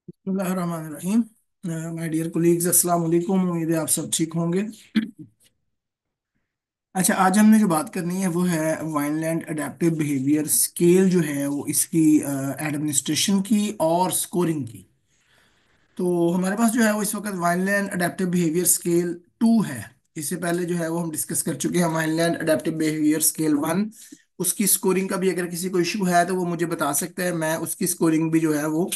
बिस्मिल्लाहिर्रहमानिर्रहीम। My dear colleagues, अस्सलाम वालेकुम। उम्मीद है आप सब ठीक होंगे। अच्छा, आज हमने जो बात करनी है वो है वाइनलैंड अडेप्टिव बिहेवियर स्केल, जो है वो इसकी एडमिनिस्ट्रेशन की और स्कोरिंग की। तो हमारे पास जो है वो इस वक्त वाइनलैंड अडेप्टिव बिहेवियर स्केल 2 है। इससे पहले जो है वो हम डिस्कस कर चुके हैं वाइनलैंड अडेप्टिव बिहेवियर स्केल 1। उसकी स्कोरिंग का भी अगर किसी को इशू है तो वो मुझे बता सकता है। मैं उसकी स्कोरिंग भी जो है वो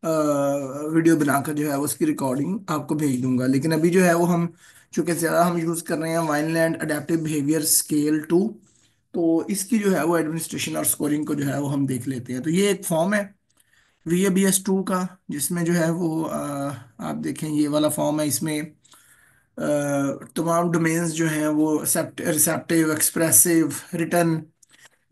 वीडियो बनाकर जो है वो उसकी रिकॉर्डिंग आपको भेज दूंगा। लेकिन अभी जो है वो हम, चूंकि ज़्यादा हम यूज़ कर रहे हैं वाइनलैंड अडेप्टिव बिहेवियर स्केल 2, तो इसकी जो है वो एडमिनिस्ट्रेशन और स्कोरिंग को जो है वो हम देख लेते हैं। तो ये एक फॉर्म है VABS 2 का, जिसमें जो है वो आप देखें ये वाला फॉर्म है। इसमें तमाम डोमेन्स जो हैं वो रिसेप्टिव, एक्सप्रेसिव, रिटर्न।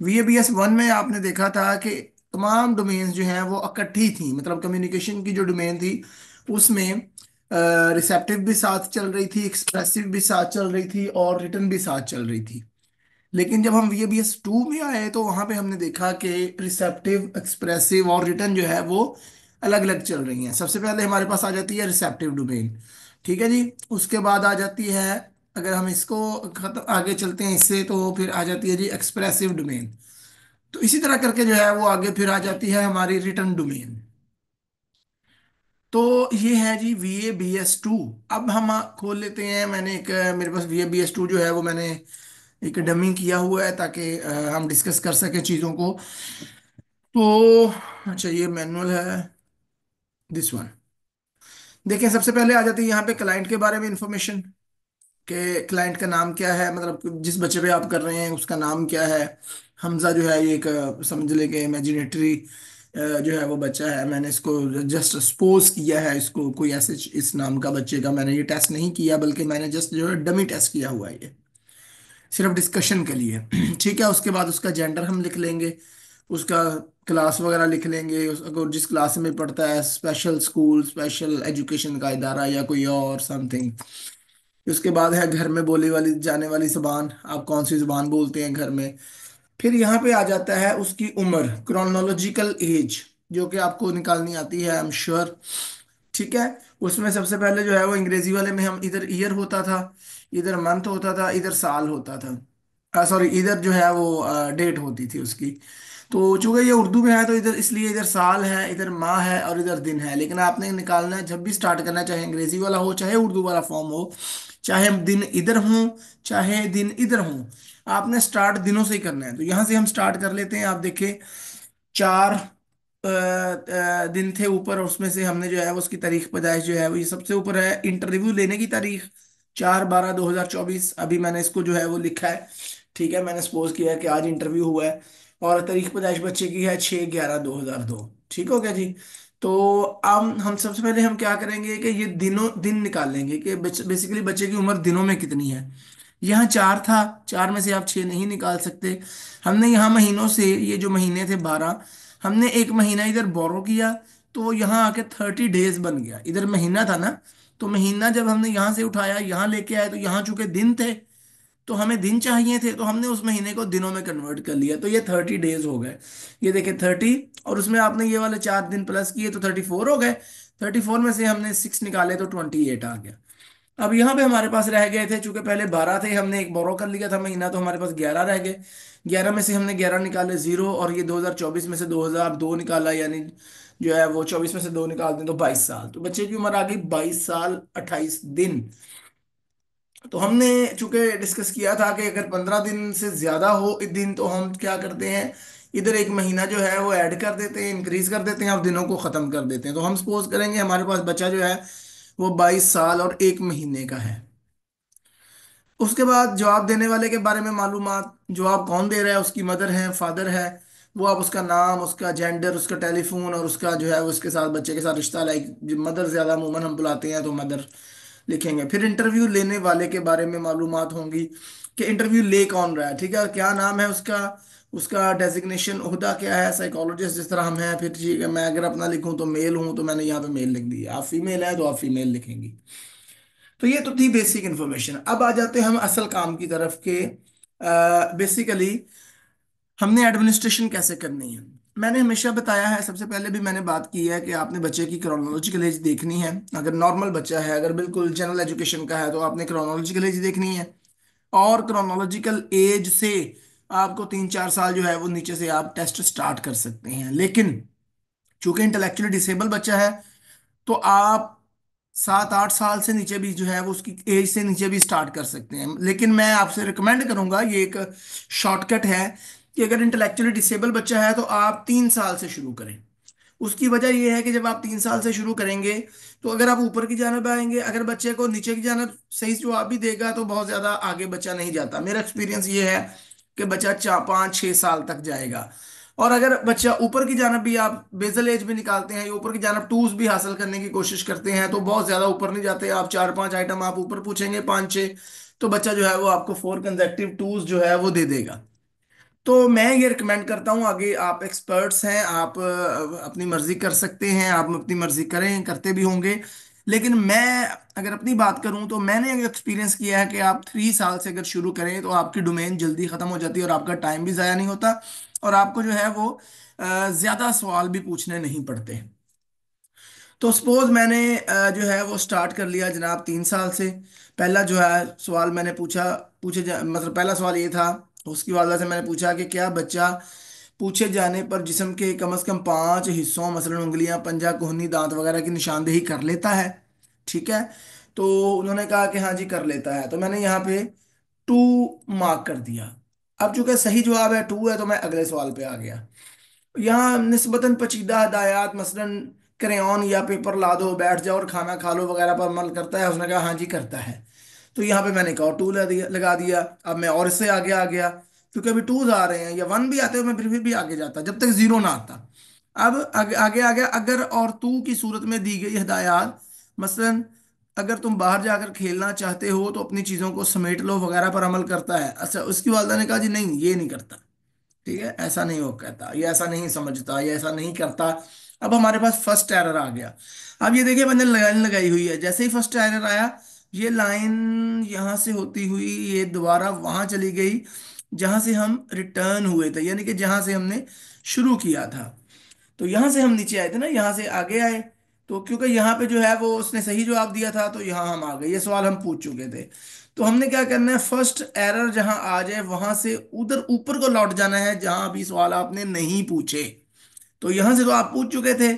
VABS 1 में आपने देखा था कि तमाम डोमेन्स जो हैं वो इकट्ठी थी, मतलब कम्युनिकेशन की जो डोमेन थी उसमें रिसेप्टिव भी साथ चल रही थी, एक्सप्रेसिव भी साथ चल रही थी और रिटर्न भी साथ चल रही थी। लेकिन जब हम VABS 2 में आए तो वहां पे हमने देखा कि रिसेप्टिव, एक्सप्रेसिव और रिटर्न जो है वो अलग अलग चल रही हैं। सबसे पहले हमारे पास आ जाती है रिसेप्टिव डोमेन। ठीक है जी। उसके बाद आ जाती है, अगर हम इसको खत्म आगे चलते हैं इससे, तो फिर आ जाती है जी एक्सप्रेसिव डोमेन। तो इसी तरह करके जो है वो आगे फिर आ जाती है हमारी रिटर्न डोमेन। तो ये है जी VABS 2। अब हम खोल लेते हैं। मैंने एक मेरे पास VABS 2 जो है वो मैंने एक डमी किया हुआ है ताकि हम डिस्कस कर सकें चीज़ों को। तो अच्छा, ये मैनुअल है, दिस वन। देखिए, सबसे पहले आ जाती है यहाँ पे क्लाइंट के बारे में इंफॉर्मेशन, कि क्लाइंट का नाम क्या है, मतलब जिस बच्चे पे आप कर रहे हैं उसका नाम क्या है। हमजा जो है ये एक समझ ले कि इमेजिनेटरी जो है वो बच्चा है। मैंने इसको जस्ट सपोज किया है, इसको कोई ऐसे इस नाम का बच्चे का मैंने ये टेस्ट नहीं किया, बल्कि मैंने जस्ट जो है डमी टेस्ट किया हुआ है ये, सिर्फ डिस्कशन के लिए। ठीक है। उसके बाद उसका जेंडर हम लिख लेंगे, उसका क्लास वगैरह लिख लेंगे, अगर जिस क्लास में पढ़ता है, स्पेशल स्कूल, स्पेशल एजुकेशन का इदारा या कोई और समथिंग। उसके बाद है घर में बोली वाली जाने वाली जुबान, आप कौन सी जुबान बोलते हैं घर में। फिर यहाँ पे आ जाता है उसकी उम्र, क्रोनोलॉजिकल एज, जो कि आपको निकालनी आती है, आई एम श्योर। ठीक है। उसमें सबसे पहले जो है वो अंग्रेजी वाले में हम इधर ईयर होता था, इधर मंथ होता था, इधर साल होता था, सॉरी इधर जो है वो डेट होती थी उसकी। तो चूंकि ये उर्दू में है तो इधर, इसलिए इधर साल है, इधर माह है और इधर दिन है। लेकिन आपने निकालना है जब भी स्टार्ट करना है, चाहे अंग्रेजी वाला हो चाहे उर्दू वाला फॉर्म हो, चाहे दिन इधर हो चाहे दिन इधर हो, आपने स्टार्ट दिनों से ही करना है। तो यहाँ से हम स्टार्ट कर लेते हैं। आप देखिए, 4 दिन थे ऊपर, और उसमें से हमने जो है वो उसकी तारीख पैदाइश जो है वो ये सबसे ऊपर है। इंटरव्यू लेने की तारीख 4/12/2024। अभी मैंने इसको जो है वो लिखा है। ठीक है, मैंने सपोज किया है कि आज इंटरव्यू हुआ है, और तारीख पैदाइश बच्चे की है 6/11/2002। ठीक हो गया जी। तो अब हम सबसे पहले हम क्या करेंगे कि ये दिन निकालेंगे कि बेसिकली बच्चे की उम्र दिनों में कितनी है। यहाँ 4 था, 4 में से आप 6 नहीं निकाल सकते। हमने यहाँ महीनों से, ये जो महीने थे 12, हमने एक महीना इधर बोरो किया, तो यहाँ आके 30 डेज बन गया। इधर महीना था ना, तो महीना जब हमने यहाँ से उठाया यहाँ लेके आए, तो यहाँ चूंकि दिन थे तो हमें दिन चाहिए थे, तो हमने उस महीने को दिनों में कन्वर्ट कर लिया, तो ये 30 डेज हो गए। ये देखिए 30, और उसमें आपने ये वाले 4 दिन प्लस किए तो 34 हो गए। 34 में से हमने 6 निकाले तो 28 आ गया। अब यहाँ पे हमारे पास रह गए थे, चूंकि पहले 12 थे, हमने एक बोरो कर लिया था महीना, तो हमारे पास 11 रह गए। 11 में से हमने 11 निकाले, जीरो, और ये 2024 में से 2002 निकाला, यानी जो है वो 24 में से 2 निकाल दें तो 22 साल। तो बच्चे की उम्र आ गई 22 साल 28 दिन। तो हमने चूंकि डिस्कस किया था कि अगर 15 दिन से ज्यादा हो दिन, तो हम क्या करते हैं, इधर एक महीना जो है वो ऐड कर देते हैं, इंक्रीज कर देते हैं, और दिनों को खत्म कर देते हैं। तो हम सपोज करेंगे हमारे पास बच्चा जो है वो 22 साल और 1 महीने का है। उसके बाद जवाब देने वाले के बारे में मालूमात, जवाब कौन दे रहा है, उसकी मदर है, फादर है, वो आप उसका नाम, उसका जेंडर, उसका टेलीफोन, और उसका जो है उसके साथ, बच्चे के साथ रिश्ता, लाइक मदर ज्यादा अमूमन हम बुलाते हैं तो मदर लिखेंगे। फिर इंटरव्यू लेने वाले के बारे में मालूमात होंगी कि इंटरव्यू ले कौन रहा है। ठीक है, और क्या नाम है उसका, उसका डेजिग्नेशन, ओहदा क्या है, साइकोलॉजिस्ट जिस तरह हम हैं। फिर ठीक है, मैं अगर अपना लिखूं तो मेल हूं, तो मैंने यहाँ पे मेल लिख दिया। आप फीमेल है तो आप फीमेल लिखेंगी। तो ये तो थी बेसिक इन्फॉर्मेशन। अब आ जाते हैं हम असल काम की तरफ के। बेसिकली हमने एडमिनिस्ट्रेशन कैसे करनी है। मैंने हमेशा बताया है, सबसे पहले भी मैंने बात की है कि आपने बच्चे की क्रोनोलॉजिकल एज देखनी है। अगर नॉर्मल बच्चा है, अगर बिल्कुल जनरल एजुकेशन का है, तो आपने क्रोनोलॉजिकल एज देखनी है। और क्रोनोलॉजिकल एज से आपको 3-4 साल जो है वो नीचे से आप टेस्ट स्टार्ट कर सकते हैं। लेकिन चूंकि इंटेलेक्चुअली डिसेबल बच्चा है, तो आप 7-8 साल से नीचे भी जो है वो उसकी एज से नीचे भी स्टार्ट कर सकते हैं। लेकिन मैं आपसे रिकमेंड करूंगा, ये एक शॉर्टकट है, कि अगर इंटेलेक्चुअली डिसेबल बच्चा है तो आप 3 साल से शुरू करें। उसकी वजह यह है कि जब आप 3 साल से शुरू करेंगे, तो अगर आप ऊपर की जानब आएंगे, अगर बच्चे को नीचे की जानब सही जवाब भी देगा तो बहुत ज्यादा आगे बच्चा नहीं जाता। मेरा एक्सपीरियंस ये है कि बच्चा 4-5-6 साल तक जाएगा। और अगर बच्चा ऊपर की जानब भी, आप बेजल एज भी निकालते हैं या ऊपर की जानब टूज भी हासिल करने की कोशिश करते हैं, तो बहुत ज्यादा ऊपर नहीं जाते। आप 4-5 आइटम आप ऊपर पूछेंगे, 5-6, तो बच्चा जो है वो आपको 4 कंजेक्टिव टूज जो है वो दे देगा। तो मैं ये रिकमेंड करता हूँ, आगे आप एक्सपर्ट्स हैं, आप अपनी मर्जी कर सकते हैं, आप अपनी मर्जी करें, करते भी होंगे। लेकिन मैं अगर अपनी बात करूं, तो मैंने एक्सपीरियंस किया है कि आप 3 साल से अगर शुरू करें तो आपकी डोमेन जल्दी खत्म हो जाती है और आपका टाइम भी ज़ाया नहीं होता, और आपको जो है वो ज़्यादा सवाल भी पूछने नहीं पड़ते। तो सपोज मैंने जो है वो स्टार्ट कर लिया जनाब 3 साल से। पहला जो है सवाल मैंने पूछा, मतलब पहला सवाल ये था, उसकी वालदा से मैंने पूछा कि क्या बच्चा पूछे जाने पर जिस्म के कम से कम 5 हिस्सों, मसलन उंगलियां, पंजा, कोहनी, दांत वगैरह की निशानदेही कर लेता है। ठीक है। तो उन्होंने कहा कि हाँ जी कर लेता है, तो मैंने यहाँ पे 2 मार्क कर दिया। अब चूंकि सही जवाब है 2 है, तो मैं अगले सवाल पे आ गया। यहाँ निस्बतन पेचीदा हदायत, मसलन क्रेयॉन या पेपर ला दो, बैठ जाओ और खाना खा लो वगैरह पर अमल करता है? उसने कहा हाँ जी करता है। तो यहाँ पे मैंने एक और 2 लगा दिया। अब मैं और इससे आगे आ गया, क्योंकि अभी 2s आ रहे हैं या 1 भी आते हो, मैं फिर भी आगे जाता जब तक 0 ना आता। अब आगे आगे आ गया, अगर और तू की सूरत में दी गई हदायत, मसलन अगर तुम बाहर जाकर खेलना चाहते हो तो अपनी चीज़ों को समेट लो वगैरह पर अमल करता है? अच्छा, उसकी वालदा ने कहा जी नहीं ये नहीं करता। ठीक है, ऐसा नहीं हो कहता, ये ऐसा नहीं समझता, ये ऐसा नहीं करता। अब हमारे पास फर्स्ट एरर आ गया। अब ये देखिए मैंने लाइन लगाई हुई है, जैसे ही फर्स्ट एरर आया, ये लाइन यहां से होती हुई ये दोबारा वहां चली गई जहां से हम रिटर्न हुए थे, यानी कि जहां से हमने शुरू किया था। तो यहां से हम नीचे आए थे ना, यहां से आगे आए। तो क्योंकि यहाँ पे जो है वो उसने सही जवाब दिया था, तो यहाँ हम आ गए, ये सवाल हम पूछ चुके थे। तो हमने क्या करना है, फर्स्ट एरर जहां आ जाए वहां से उधर ऊपर को लौट जाना है जहां अभी सवाल आपने नहीं पूछे। तो यहां से तो आप पूछ चुके थे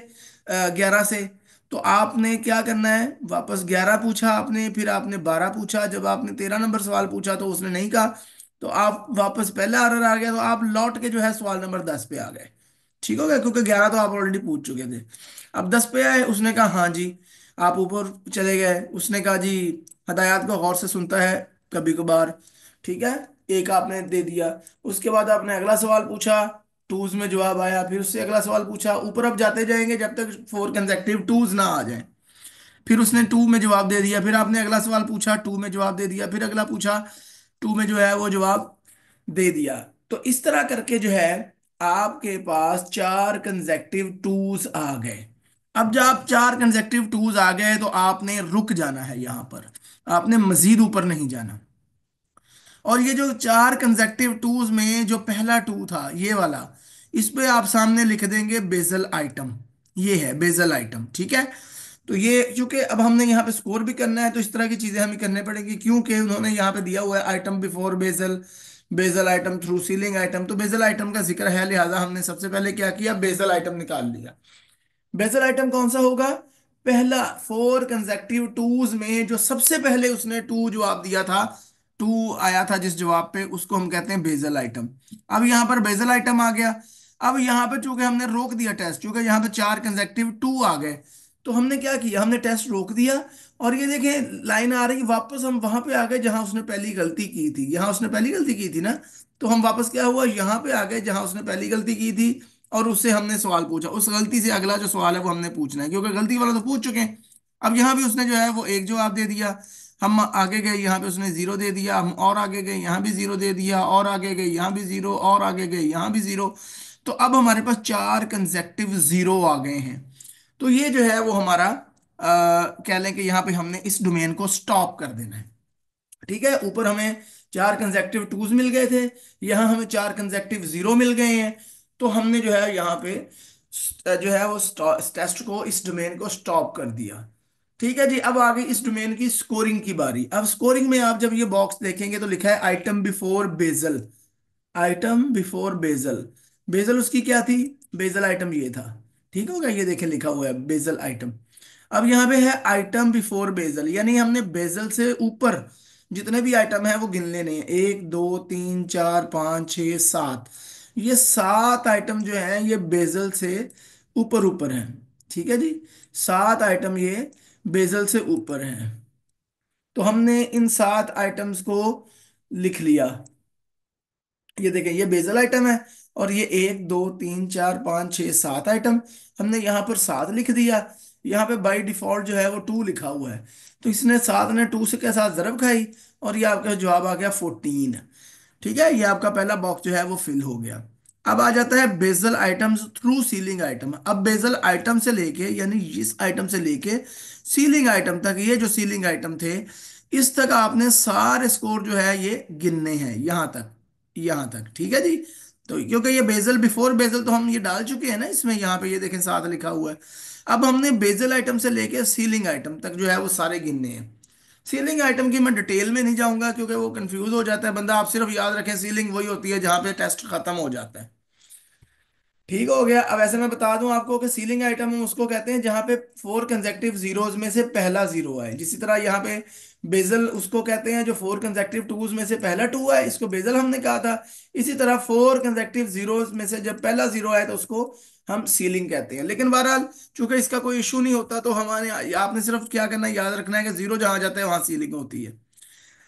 11 से। तो आपने क्या करना है, वापस 11 पूछा आपने, फिर आपने 12 पूछा। जब आपने 13 नंबर सवाल पूछा तो उसने नहीं कहा, तो आप वापस पहला एरर आ गया, तो आप लौट के जो है सवाल नंबर 10 पे आ गए। ठीक हो गया, क्योंकि 11 तो आप ऑलरेडी पूछ चुके थे। अब 10 पे आए, उसने कहा हाँ जी। आप ऊपर चले गए, उसने कहा जी हदायत को गौर से सुनता है कभी कभार। ठीक है, एक आपने दे दिया। उसके बाद आपने अगला सवाल पूछा, टूज में जवाब आया, फिर उससे अगला सवाल पूछा, ऊपर अब जाते जाएंगे जब तक 4 कंसेक्टिव टूज ना आ जाए। फिर उसने 2 में जवाब दे दिया, फिर आपने अगला सवाल पूछा, 2 में जवाब दे दिया, फिर अगला पूछा, 2 में जो है वो जवाब दे दिया। तो इस तरह करके जो है आपके पास 4 कंसेक्टिव टूज आ गए। अब जब आप 4 कंसेक्टिव टूज आ गए, तो आपने रुक जाना है यहां पर, आपने मजीद ऊपर नहीं जाना। और ये जो 4 कंसेक्टिव टूज में जो पहला टू था ये वाला, इस पे आप सामने लिख देंगे बेजल आइटम। ये है बेजल आइटम, ठीक है। तो ये चूंकि अब हमने यहाँ पे स्कोर भी करना है, तो इस तरह की चीजें हमें करनी पड़ेगी, क्योंकि उन्होंने यहाँ पे दिया हुआ है item before bezel, bezel item through ceiling item. तो बेजल आइटम का जिक्र है, लिहाजा हमने सबसे पहले क्या किया, बेजल आइटम निकाल लिया। बेजल आइटम कौन सा होगा, पहला 4 कंसेक्टिव टूज में जो सबसे पहले उसने 2 जवाब दिया था, 2 आया था जिस जवाब पे, उसको हम कहते हैं बेजल आइटम। अब यहाँ पर बेजल आइटम आ गया। अब यहाँ पे चूंकि हमने रोक दिया टेस्ट, चूंकि यहाँ पे 4 कंसेक्टिव टू आ गए, तो हमने क्या किया, हमने टेस्ट रोक दिया। और ये देखें लाइन आ रही, वापस हम वहां पे आ गए जहां उसने पहली गलती की थी। यहाँ उसने पहली गलती की थी ना, तो हम वापस क्या हुआ, यहाँ पे आ गए जहां उसने पहली गलती की थी, और उससे हमने सवाल पूछा। उस गलती से अगला जो सवाल है वो हमने पूछना है, क्योंकि गलती वाला तो पूछ चुके हैं। अब यहाँ भी उसने जो है वो एक जवाब दे दिया, हम आगे गए, यहाँ पे उसने 0 दे दिया, हम और आगे गए, यहाँ भी 0 दे दिया, और आगे गए, यहाँ भी 0, और आगे गए, यहाँ भी 0। तो अब हमारे पास 4 कंसेक्टिव 0 आ गए हैं। तो ये जो है वो हमारा कह लें कि यहाँ पे हमने इस डोमेन को स्टॉप कर देना है। ठीक है, ऊपर हमें 4 कंसेक्टिव टूज मिल गए थे, यहाँ हमें 4 कंसेक्टिव 0 मिल गए हैं। तो हमने जो है यहाँ पे जो है वो इस टेस्ट को, इस डोमेन को स्टॉप कर दिया। ठीक है जी। अब आ गई इस डोमेन की स्कोरिंग की बारी। अब स्कोरिंग में आप जब ये बॉक्स देखेंगे तो लिखा है item before bezel. Item before bezel, bezel उसकी क्या थी, बेजल आइटम ये था। ठीक हो गया, ये देखे लिखा हुआ है बेजल आइटम। अब यहाँ पे है आइटम बिफोर बेजल, यानी हमने बेजल से ऊपर जितने भी आइटम है वो गिन लेने हैं। 1 2 3 4 5 6 7, ये 7 आइटम जो हैं ये बेजल से ऊपर ऊपर हैं। ठीक है जी, 7 आइटम ये बेजल से ऊपर हैं। तो हमने इन 7 आइटम्स को लिख लिया। ये देखें, ये बेजल आइटम है, और ये 1 2 3 4 5 6 7 आइटम, हमने यहाँ पर 7 लिख दिया। यहाँ पे बाय डिफॉल्ट जो है वो 2 लिखा हुआ है, तो इसने 7 ने 2 से के साथ जरब खाई, और ये आपका जवाब आ गया 14। ठीक है, ये आपका पहला बॉक्स जो है वो फिल हो गया। अब आ जाता है bezel items through ceiling item. अब बेजल आइटम से लेके, यानी इस आइटम से लेके सीलिंग आइटम तक, ये जो सीलिंग आइटम थे इस तक आपने सारे स्कोर जो है ये गिनने हैं, यहां तक, यहां तक। ठीक है जी। तो क्योंकि ये बेजल बिफोर बेजल तो हम ये डाल चुके हैं ना इसमें, यहाँ पे ये देखें 7 लिखा हुआ है। अब हमने बेजल आइटम से लेके सीलिंग आइटम तक जो है वो सारे गिनने हैं। सीलिंग आइटम की मैं डिटेल में नहीं जाऊंगा क्योंकि वो कंफ्यूज हो जाता है बंदा। आप सिर्फ याद रखें सीलिंग वही होती है जहां पे टेस्ट खत्म हो जाता है। ठीक हो गया। अब ऐसे मैं बता दूं आपको कि सीलिंग आइटम हम उसको कहते हैं जहां पे 4 कंसेक्टिव जीरोज में से पहला जीरो है। जिसी तरह यहाँ पे बेजल उसको कहते हैं जो 4 कंसेक्टिव टूज में से पहला टू है, इसको बेजल हमने कहा था। इसी तरह 4 कंसेक्टिव जीरोज में से जब पहला जीरो है तो उसको हम सीलिंग कहते हैं। लेकिन बहरहाल चूंकि इसका कोई इशू नहीं होता तो हमारे आपने सिर्फ क्या करना है, याद रखना है कि जीरो जहां जाता है वहां सीलिंग होती है।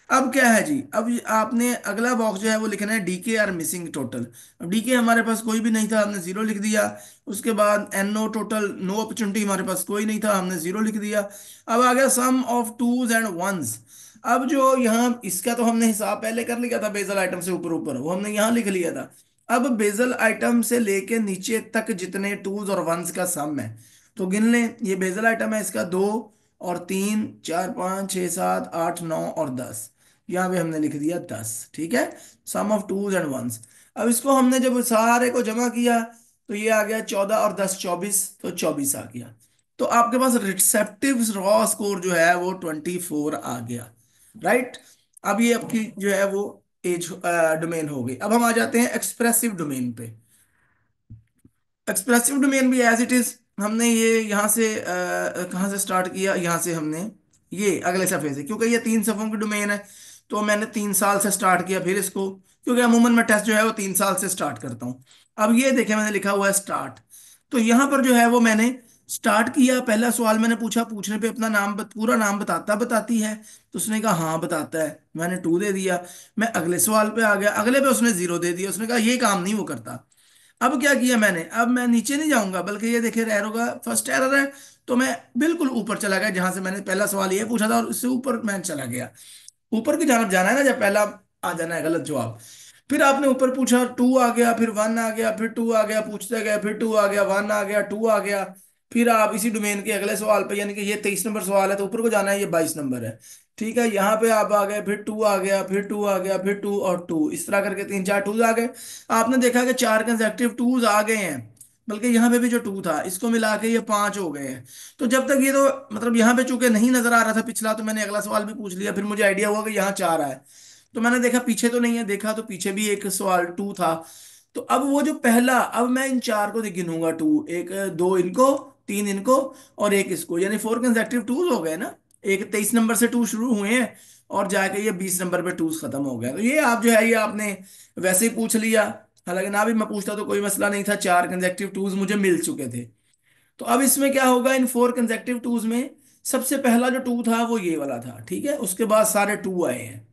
अब क्या है जी, अब आपने अगला बॉक्स जो है वो लिखना है डीके आर मिसिंग टोटल। अब डीके हमारे पास कोई भी नहीं था, हमने जीरो लिख दिया। उसके बाद एनओ टोटल, नो अपॉर्चुनिटी हमारे पास कोई नहीं था, हमने जीरो लिख दिया। अब आ गया सम ऑफ टूज एंड वंस। अब जो यहाँ इसका तो हमने हिसाब पहले कर लिया था, बेजल आइटम से ऊपर ऊपर वो हमने यहाँ लिख लिया था। अब बेजल आइटम से लेके नीचे तक जितने टूज और वंस का सम है तो गिन लें। ये बेजल आइटम है, इसका 2 और 3 4 5 6 7 8 9 और 10, यहाँ पे हमने लिख दिया 10। ठीक है, सम ऑफ टूज एंड वंस। अब इसको हमने जब सारे को जमा किया तो ये आ गया 14 और 10 24, तो 24 आ गया। तो आपके पास रिसेप्टिव रॉ स्कोर जो है वो 24 आ गया। राइट। अब ये आपकी जो है वो एज डोमेन हो गई। अब हम आ जाते हैं एक्सप्रेसिव डोमेन पे। एक्सप्रेसिव डोमेन भी एज इट इज, हमने ये यहाँ से कहाँ से स्टार्ट किया, यहाँ से हमने ये अगले सफे से, क्योंकि ये 3 सफों की डोमेन है तो मैंने 3 साल से स्टार्ट किया फिर इसको, क्योंकि अमूमन मैं टेस्ट जो है वो 3 साल से स्टार्ट करता हूँ। अब ये देखें मैंने लिखा हुआ है स्टार्ट, तो यहाँ पर जो है वो मैंने स्टार्ट किया। पहला सवाल मैंने पूछा, पूछने पे अपना नाम पूरा नाम बताता बताती है, तो उसने कहा हाँ बताता है, मैंने 2 दे दिया। मैं अगले सवाल पे आ गया, अगले पे उसने 0 दे दिया, उसने कहा ये काम नहीं वो करता। अब क्या किया मैंने, अब मैं नीचे नहीं जाऊंगा बल्कि ये देखिए एरो का फर्स्ट एरर है, तो मैं बिल्कुल ऊपर चला गया जहां से मैंने पहला सवाल ये पूछा था, और इससे ऊपर मैं चला गया। ऊपर की जानब जाना है ना, जब पहला आ जाना है गलत जवाब। फिर आपने ऊपर पूछा 2 आ गया, फिर 1 आ गया, फिर 2 आ गया, पूछते गए, फिर 2 आ गया, 1 आ गया, 2 आ गया। फिर आप इसी डोमेन के अगले सवाल पे, यानी कि ये 23 नंबर सवाल है तो ऊपर को जाना है, ये 22 नंबर है। ठीक है, यहाँ पे आप आ गए, फिर 2 आ गया, फिर 2 आ गया, फिर 2 और 2, इस तरह करके 3 4 टूज आ गए। आपने देखा कि 4 कंसेक्टिव टूज आ गए हैं, बल्कि यहाँ पे भी जो 2 था इसको मिला के ये 5 हो गए हैं। तो जब तक ये तो मतलब यहाँ पे चूंकि नहीं नजर आ रहा था पिछला, तो मैंने अगला सवाल भी पूछ लिया, फिर मुझे आइडिया हुआ कि यहाँ 4 आया। तो मैंने देखा पीछे तो नहीं है, देखा तो पीछे भी एक सवाल 2 था। तो अब वो जो पहला, अब मैं इन 4 को गिनूंगा, 2 एक, 2 इनको, 3 इनको और एक इसको, यानी 4 कंसेक्टिव टूज हो गए ना। एक 23 नंबर से 2 शुरू हुए हैं और जाके ये 20 नंबर पे टूज खत्म हो गया। तो ये आप जो है ये आपने वैसे ही पूछ लिया, हालांकि ना भी मैं पूछता तो कोई मसला नहीं था, 4 कंसेक्टिव टूज मुझे मिल चुके थे। तो अब इसमें क्या होगा, इन 4 कंसेक्टिव टूज में सबसे पहला जो 2 था वो ये वाला था। ठीक है, उसके बाद सारे 2 आए हैं।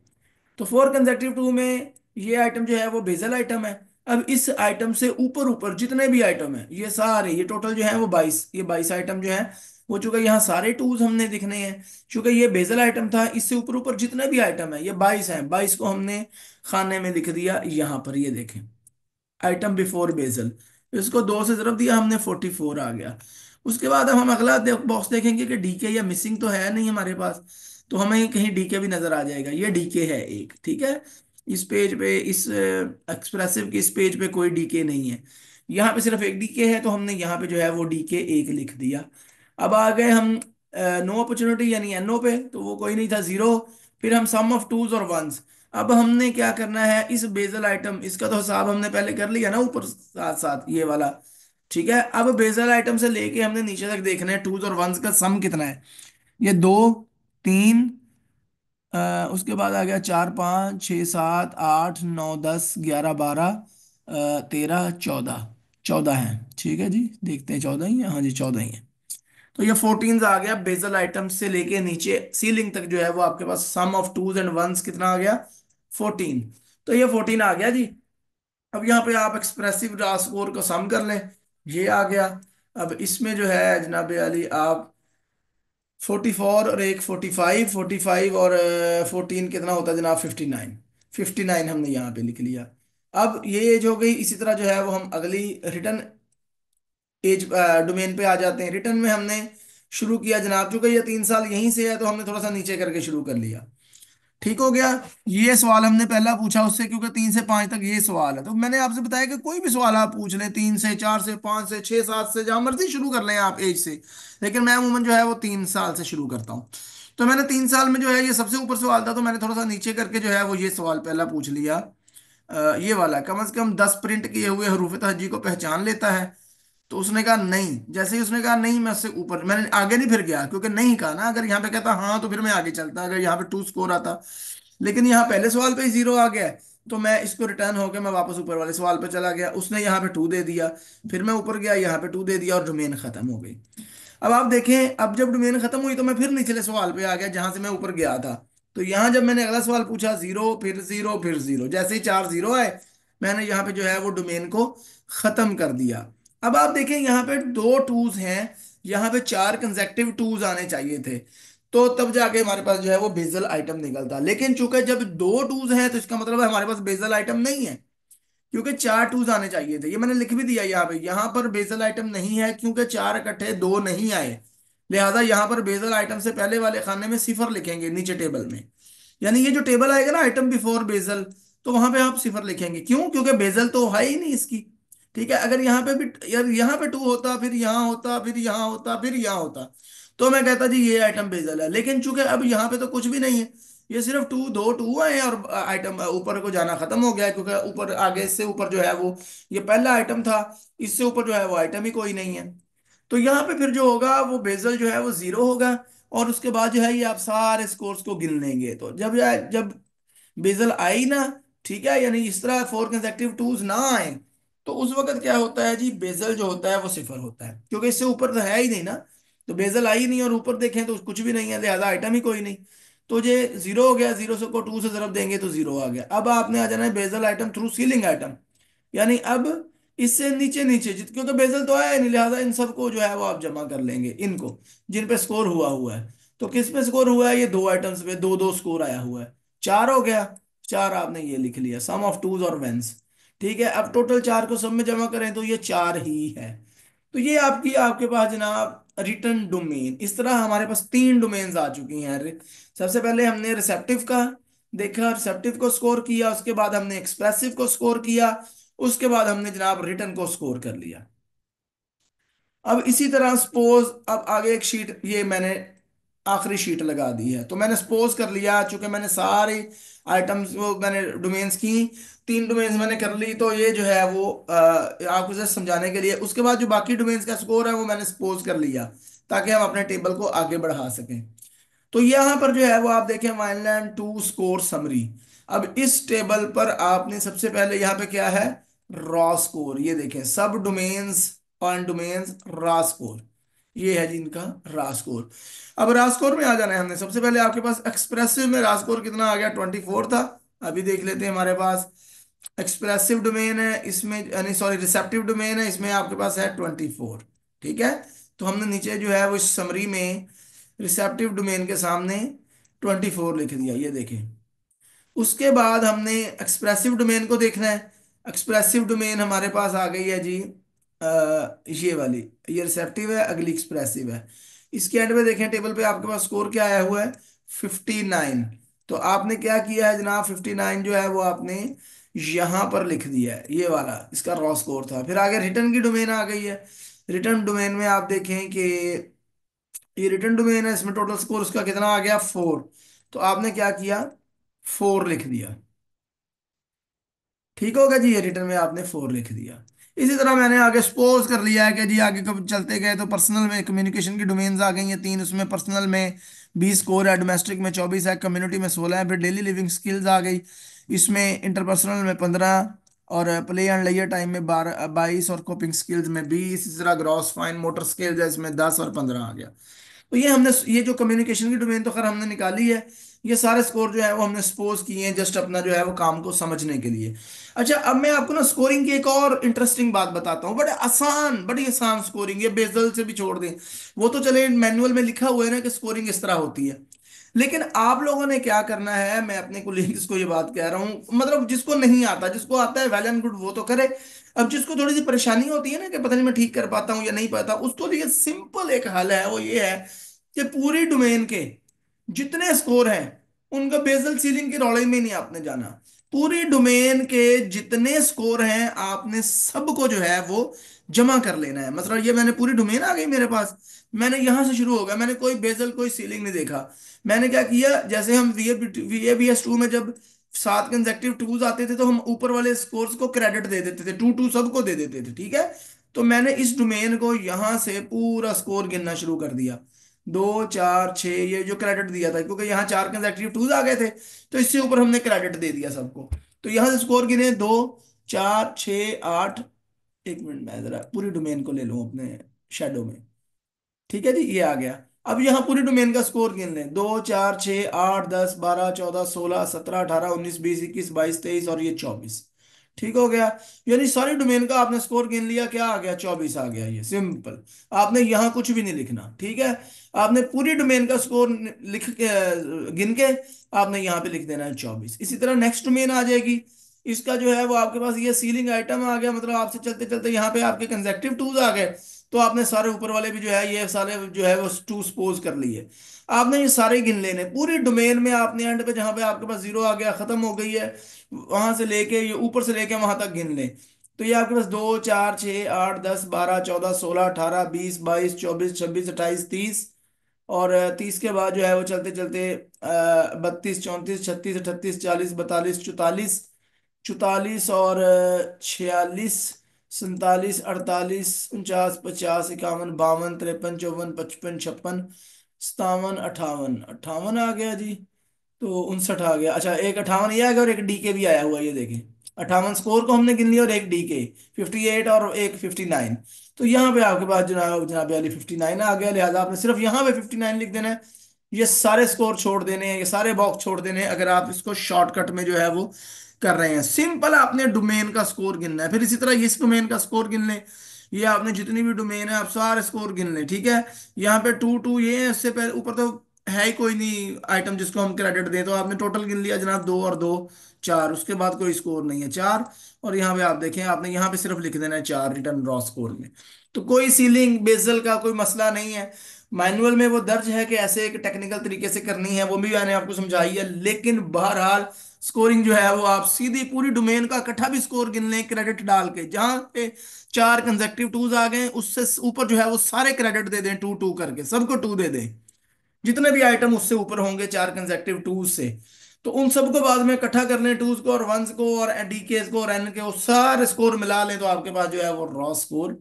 तो 4 कंसेक्टिव टू में ये आइटम जो है वो बेजल आइटम है। अब इस आइटम से ऊपर ऊपर जितने भी आइटम है ये सारे, ये टोटल जो है वो 22, ये 22 आइटम जो है वो, चूंकि यहाँ सारे टूज हमने दिखने हैं, चूंकि ये बेजल आइटम था, इससे ऊपर ऊपर जितने भी आइटम है ये 22 हैं। 22 को हमने खाने में लिख दिया यहाँ पर, ये देखें आइटम बिफोर बेजल। इसको 2 से जरब दिया हमने, 44 आ गया। उसके बाद अब हम अगला बॉक्स देखेंगे कि डीके या मिसिंग तो है नहीं हमारे पास, तो हमें कहीं डीके भी नजर आ जाएगा। ये डीके है एक, ठीक है। इस पेज पे, इस एक्सप्रेसिव के इस पेज पे कोई डीके नहीं है। यहाँ पे सिर्फ एक डीके है, तो हमने यहाँ पे जो है वो डीके एक लिख दिया। अब आ गए हम नो अपॉर्चुनिटी यानी एनओ पे, तो वो कोई नहीं था, जीरो। फिर हम सम ऑफ टूज और वंस। अब हमने क्या करना है, इस बेजल आइटम इसका तो हिसाब हमने पहले कर लिया ना ऊपर साथ साथ ये वाला। ठीक है, अब बेजल आइटम से लेके हमने नीचे तक देखना है टूज और वंस का सम कितना है। ये दो, तीन, उसके बाद आ गया चार, पाँच, छः, सात, आठ, नौ, 10, 11, 12, 13, 14। 14 है, ठीक है जी, देखते हैं 14 ही है, हाँ जी 14 ही है। तो ये 14 आ गया बेजल आइटम से लेके नीचे सीलिंग तक जो है वो आपके पास सम ऑफ टूज एंड वंस कितना आ गया, 14। तो ये 14 आ गया जी। अब यहाँ पे आप एक्सप्रेसिव स्कोर को सम कर लें, ये आ गया। अब इसमें जो है जनाब अली आप 44 और एक 45, 45 और 14 कितना होता है जनाब, 59। 59 हमने यहाँ पे लिख लिया। अब ये एज हो गई, इसी तरह जो है वो हम अगली रिटर्न एज डोमेन पे आ जाते हैं। रिटर्न में हमने शुरू किया जनाब, चूंकि ये 3 साल यहीं से है तो हमने थोड़ा सा नीचे करके शुरू कर लिया। ठीक हो गया। ये सवाल हमने पहला पूछा उससे, क्योंकि 3 से 5 तक ये सवाल है, तो मैंने आपसे बताया कि कोई भी सवाल आप पूछ लें, 3 से 4 से 5 से 6 7 से, जहां मर्जी शुरू कर लें आप एज से। लेकिन मैं अमूमन जो है वो 3 साल से शुरू करता हूँ। तो मैंने 3 साल में जो है ये सबसे ऊपर सवाल था, तो मैंने थोड़ा सा नीचे करके जो है वो ये सवाल पहला पूछ लिया। ये वाला, कम से कम 10 प्रिंट किए हुए हरूफ तहजी को पहचान लेता है। तो उसने कहा नहीं। जैसे ही उसने कहा नहीं, मैं उससे ऊपर, मैंने आगे नहीं फिर गया, क्योंकि नहीं कहा ना, अगर यहाँ पे कहता हाँ तो फिर मैं आगे चलता, अगर यहाँ पे टू स्कोर आता। लेकिन यहाँ पहले सवाल पे ही जीरो आ गया है, तो मैं इसको रिटर्न होकर मैं वापस ऊपर वाले सवाल पे चला गया, उसने यहाँ पे टू दे दिया। फिर मैं ऊपर गया, यहाँ पे टू दे दिया और डोमेन खत्म हो गई। अब आप देखें, अब जब डोमेन खत्म हुई तो मैं फिर निचले सवाल पे आ गया जहां से मैं ऊपर गया था। तो यहाँ जब मैंने अगला सवाल पूछा, जीरो फिर जीरो फिर जीरो, जैसे ही 4 जीरो आए, मैंने यहाँ पे जो है वो डोमेन को खत्म कर दिया। अब आप देखें यहाँ पे दो टूज हैं, यहाँ पे 4 कंसेक्टिव टूज आने चाहिए थे, तो तब जाके हमारे पास जो है वो बेजल आइटम निकलता। लेकिन चूंकि जब दो टूज हैं तो इसका मतलब है हमारे पास बेजल आइटम नहीं है, क्योंकि 4 टूज आने चाहिए थे। ये मैंने लिख भी दिया यहाँ पे, यहाँ पर बेजल आइटम नहीं है क्योंकि 4 इकट्ठे दो नहीं आए। लिहाजा यहाँ पर बेजल आइटम से पहले वाले खाने में सिफर लिखेंगे नीचे टेबल में। यानी ये जो टेबल आएगा ना आइटम बिफोर बेजल, तो वहां पे आप सिफर लिखेंगे, क्यों, क्योंकि बेजल तो है ही नहीं इसकी। ठीक है, अगर यहाँ पे भी यार यहाँ पे टू होता, फिर यहाँ होता, फिर यहाँ होता, फिर यहाँ होता, तो मैं कहता जी ये आइटम बेजल है। लेकिन चूंकि अब यहाँ पे तो कुछ भी नहीं है, ये सिर्फ टू, दो टू आए हैं और आइटम ऊपर को जाना खत्म हो गया है, क्योंकि ऊपर आगे इससे ऊपर जो है वो ये पहला आइटम था, इससे ऊपर जो है वो आइटम ही कोई नहीं है। तो यहाँ पे फिर जो होगा वो बेजल जो है वो जीरो होगा। और उसके बाद जो है ये आप सारे स्कोर्स को गिन लेंगे, तो जब बेजल आई ना, ठीक है, यानी इस तरह 4 कंसेक्टिव टूज ना आए, तो उस वक्त क्या होता है जी, बेजल जो होता है वो सिफर होता है, क्योंकि इससे ऊपर तो है ही नहीं ना। तो बेजल आई नहीं और ऊपर देखें तो कुछ भी नहीं है, लिहाजा आइटम ही कोई नहीं। तो ये जीरो हो गया, जीरो से को टू से जरब देंगे तो जीरो आ गया। अब आपने आ जाना है bezel item through ceiling item, यानी अब इससे नीचे नीचे क्योंकि बेजल तो आया नहीं, लिहाजा इन सबको जो है वो आप जमा कर लेंगे, इनको जिन पे स्कोर हुआ हुआ है। तो किस पे स्कोर हुआ है, ये दो आइटम्स पे दो दो स्कोर आया हुआ है, 4 हो गया। 4 आपने ये लिख लिया, सम ऑफ टूज और वेंस। ठीक है, अब टोटल 4 को सब में जमा करें तो ये 4 ही है। तो ये आपकी आपके पास जनाब रिटर्न डोमेन, इस तरह हमारे पास 3 डोमेन्स आ चुकी हैं। सबसे पहले हमने रिसेप्टिव का देखा, रिसेप्टिव को स्कोर किया, उसके बाद हमने एक्सप्रेसिव को स्कोर किया, उसके बाद हमने जनाब रिटर्न को स्कोर कर लिया। अब इसी तरह सपोज, अब आगे एक शीट ये मैंने आखिरी शीट लगा दी है, तो मैंने सपोज कर लिया, चूंकि मैंने सारे आइटम्स वो मैंने डोमेन्स की, 3 डोमेन्स मैंने कर ली, तो ये जो है वो आपको जस्ट समझाने के लिए, उसके बाद जो बाकी डोमेन्स का स्कोर है वो मैंने सपोज कर लिया, ताकि हम अपने टेबल को आगे बढ़ा सकें। तो यहां पर जो है वो आप देखें वाइनलैंड टू स्कोर समरी। अब इस टेबल पर आपने सबसे पहले यहाँ पे क्या है, रॉ स्कोर, ये देखें सब domains on domains raw score, ये है जी इनका रॉ स्कोर। अब रॉ स्कोर में आ जाना है हमने, सबसे पहले आपके पास एक्सप्रेसिव में रॉ स्कोर कितना आ गया, 24 था। अभी देख लेते हैं, हमारे पास एक्सप्रेसिव डोमेन है इसमें, यानी सॉरी रिसेप्टिव डोमेन है, इसमें आपके पास है 24। ठीक है, तो हमने नीचे जो है वो इस समरी में रिसेप्टिव डोमेन के सामने 24 लिख दिया, ये देखें। उसके बाद हमने एक्सप्रेसिव डोमेन को देखना है। एक्सप्रेसिव डोमेन हमारे पास आ गई है जी, ये वाली, ये रिसेप्टिव है, अगली एक्सप्रेसिव है। इसके एंड में देखें टेबल पे आपके पास स्कोर क्या आया हुआ है, 59। तो आपने क्या किया है जनाब, 59 जो है वो आपने यहां पर लिख दिया है, ये वाला इसका रॉ स्कोर था। फिर आगे रिटर्न की डोमेन आ गई है। रिटर्न डोमेन में आप देखें कि ये रिटर्न डोमेन है, इसमें टोटल स्कोर उसका कितना आ गया, 4। तो आपने क्या किया, 4 लिख दिया। ठीक होगा जी, ये रिटर्न में आपने 4 लिख दिया। इसी तरह मैंने आगे सपोज कर लिया है कि जी आगे कब चलते गए तो पर्सनल में कम्युनिकेशन की डोमेन्स आ गई हैं 3, उसमें पर्सनल में 20 स्कोर है, डोमेस्टिक में 24 है, कम्युनिटी में 16 है। फिर डेली लिविंग स्किल्स आ गई, इसमें इंटरपर्सनल में 15, और प्ले एंड लेजर टाइम में 12 22, और कोपिंग स्किल्स में 20। इसी तरह ग्रॉस फाइन मोटर स्किल्स है, इसमें 10 और 15 आ गया। तो ये हमने, ये जो कम्युनिकेशन की डोमेन तो खैर हमने निकाली है। ये सारे स्कोर जो है वो हमने सपोज किए हैं जस्ट अपना जो है वो काम को समझने के लिए। अच्छा, अब मैं आपको ना स्कोरिंग की एक और इंटरेस्टिंग बात बताता हूँ। बड़े आसान, बड़ी आसान स्कोरिंग, ये बेजल से भी छोड़ दें। वो तो चले मैनुअल में लिखा हुआ है ना कि स्कोरिंग इस तरह होती है। लेकिन आप लोगों ने क्या करना है, मैं अपने कोलीग्स को ये बात कह रहा हूँ, मतलब जिसको नहीं आता, जिसको आता है वेल एंड गुड, वो तो करे। अब जिसको थोड़ी सी परेशानी होती है ना कि पता नहीं मैं ठीक कर पाता हूँ या नहीं पाता, उसको लिए सिंपल एक हल है, वो ये है कि पूरी डोमेन के जितने स्कोर हैं उनका बेसल सीलिंग के रौले में नहीं आपने जाना। पूरी डोमेन के जितने स्कोर हैं आपने सबको जो है वो जमा कर लेना है। मतलब ये मैंने पूरी डोमेन आ गई मेरे पास, मैंने यहां से शुरू हो गया, मैंने कोई बेजल कोई सीलिंग नहीं देखा। मैंने क्या किया, जैसे हम VABS 2 में जब 7 कंसेक्टिव टूज आते थे तो हम ऊपर वाले स्कोर्स को क्रेडिट दे देते थे, 2 2 सबको दे देते थे, ठीक है। तो मैंने इस डोमेन को यहां से पूरा स्कोर गिनना शुरू कर दिया, 2 4 6, ये जो क्रेडिट दिया था, क्योंकि यहाँ 4 कंसेक्टिव टूज आ गए थे, तो इससे ऊपर हमने क्रेडिट दे दिया सबको। तो यहां से स्कोर गिने, 2 4 6 8। एक मिनट, मैं जरा पूरी डोमेन को ले लूं अपने शेडो में। ठीक है जी, ये आ गया। अब यहाँ पूरी डोमेन का स्कोर गिन लें, 2 4 6 8 10 12 14 16 17 18 19 20 21 22 23 और ये 24। ठीक हो गया। यानी सारी डोमेन का आपने स्कोर गिन लिया, क्या आ गया, 24 आ गया। ये सिंपल, आपने यहाँ कुछ भी नहीं लिखना, ठीक है। आपने पूरी डोमेन का स्कोर लिख के गिन के आपने यहाँ पे लिख देना है 24। इसी तरह नेक्स्ट डोमेन आ जाएगी, इसका जो है वो आपके पास ये सीलिंग आइटम आ गया, मतलब आपसे चलते चलते यहाँ पे आपके कंजेक्टिव टूज आ गए। तो आपने सारे ऊपर वाले भी जो है ये सारे जो है वो टू सपोज कर लिए। आपने ये सारे गिन लेने पूरी डोमेन में, आपने एंड पे जहां पे आपके पास 0 आ गया, खत्म हो गई है, वहां से लेके ये ऊपर से लेके वहां तक गिन लें। तो ये आपके पास 2 4 6 8 10 12 14 16 18 20 22 24 26 28 30, और 30 के बाद जो है वो चलते चलते 32 34 36 38 39 40 41 42 43 44 और 46 47 48 49 50 51 52 53 54 55 56 57 58 58 58 आ गया जी। तो 59 आ गया। अच्छा, एक 58 ये आ गया और एक डीके भी आया हुआ, ये देखें। 58 स्कोर को हमने गिन लिया और एक डीके, 58 और एक 59। तो यहाँ पे आपके पास जनाब जनाब वाली 59 आ गया, लिहाजा आपने सिर्फ यहाँ पे 59 लिख देना है। ये सारे स्कोर छोड़ देने हैं, ये सारे बॉक्स छोड़ देने हैं, अगर आप इसको शॉर्टकट में जो है वो कर रहे हैं। सिंपल, आपने डोमेन का स्कोर गिनना है। फिर इसी तरह इस डोमेन का स्कोर गिन लें, ये आपने जितनी भी डोमेन है आप सारे स्कोर गिन लें, ठीक है। यहाँ पे 2 2 ये है, इससे पहले ऊपर तो है ही कोई नहीं आइटम जिसको हम क्रेडिट दें, तो आपने टोटल गिन लिया जनाब, 2 और 2 4, उसके बाद कोई स्कोर नहीं है, 4। और यहाँ पे आप देखें, आपने यहाँ पे सिर्फ लिख देना है 4 रिटर्न रॉ स्कोर में। तो कोई सीलिंग बेजल का कोई मसला नहीं है। मैनुअल में वो दर्ज है कि ऐसे एक टेक्निकल तरीके से करनी है, वो भी मैंने आपको समझाई है। लेकिन बहरहाल स्कोरिंग जो है वो आप सीधी पूरी डोमेन का इकट्ठा भी स्कोर गिन लें क्रेडिट डाल के, जहां पे 4 कंसेक्टिव टूज आ गए उससे ऊपर जो है वो सारे क्रेडिट दे दें, 2 2 करके सबको 2 दे दें। जितने भी आइटम उससे ऊपर होंगे 4 कंसेक्टिव टूज से, तो उन सबको बाद में इकट्ठा कर लें, टूज को और वंस को और डीकेस को और एन के, वो सारे स्कोर मिला लें, तो आपके पास जो है वो रॉ स्कोर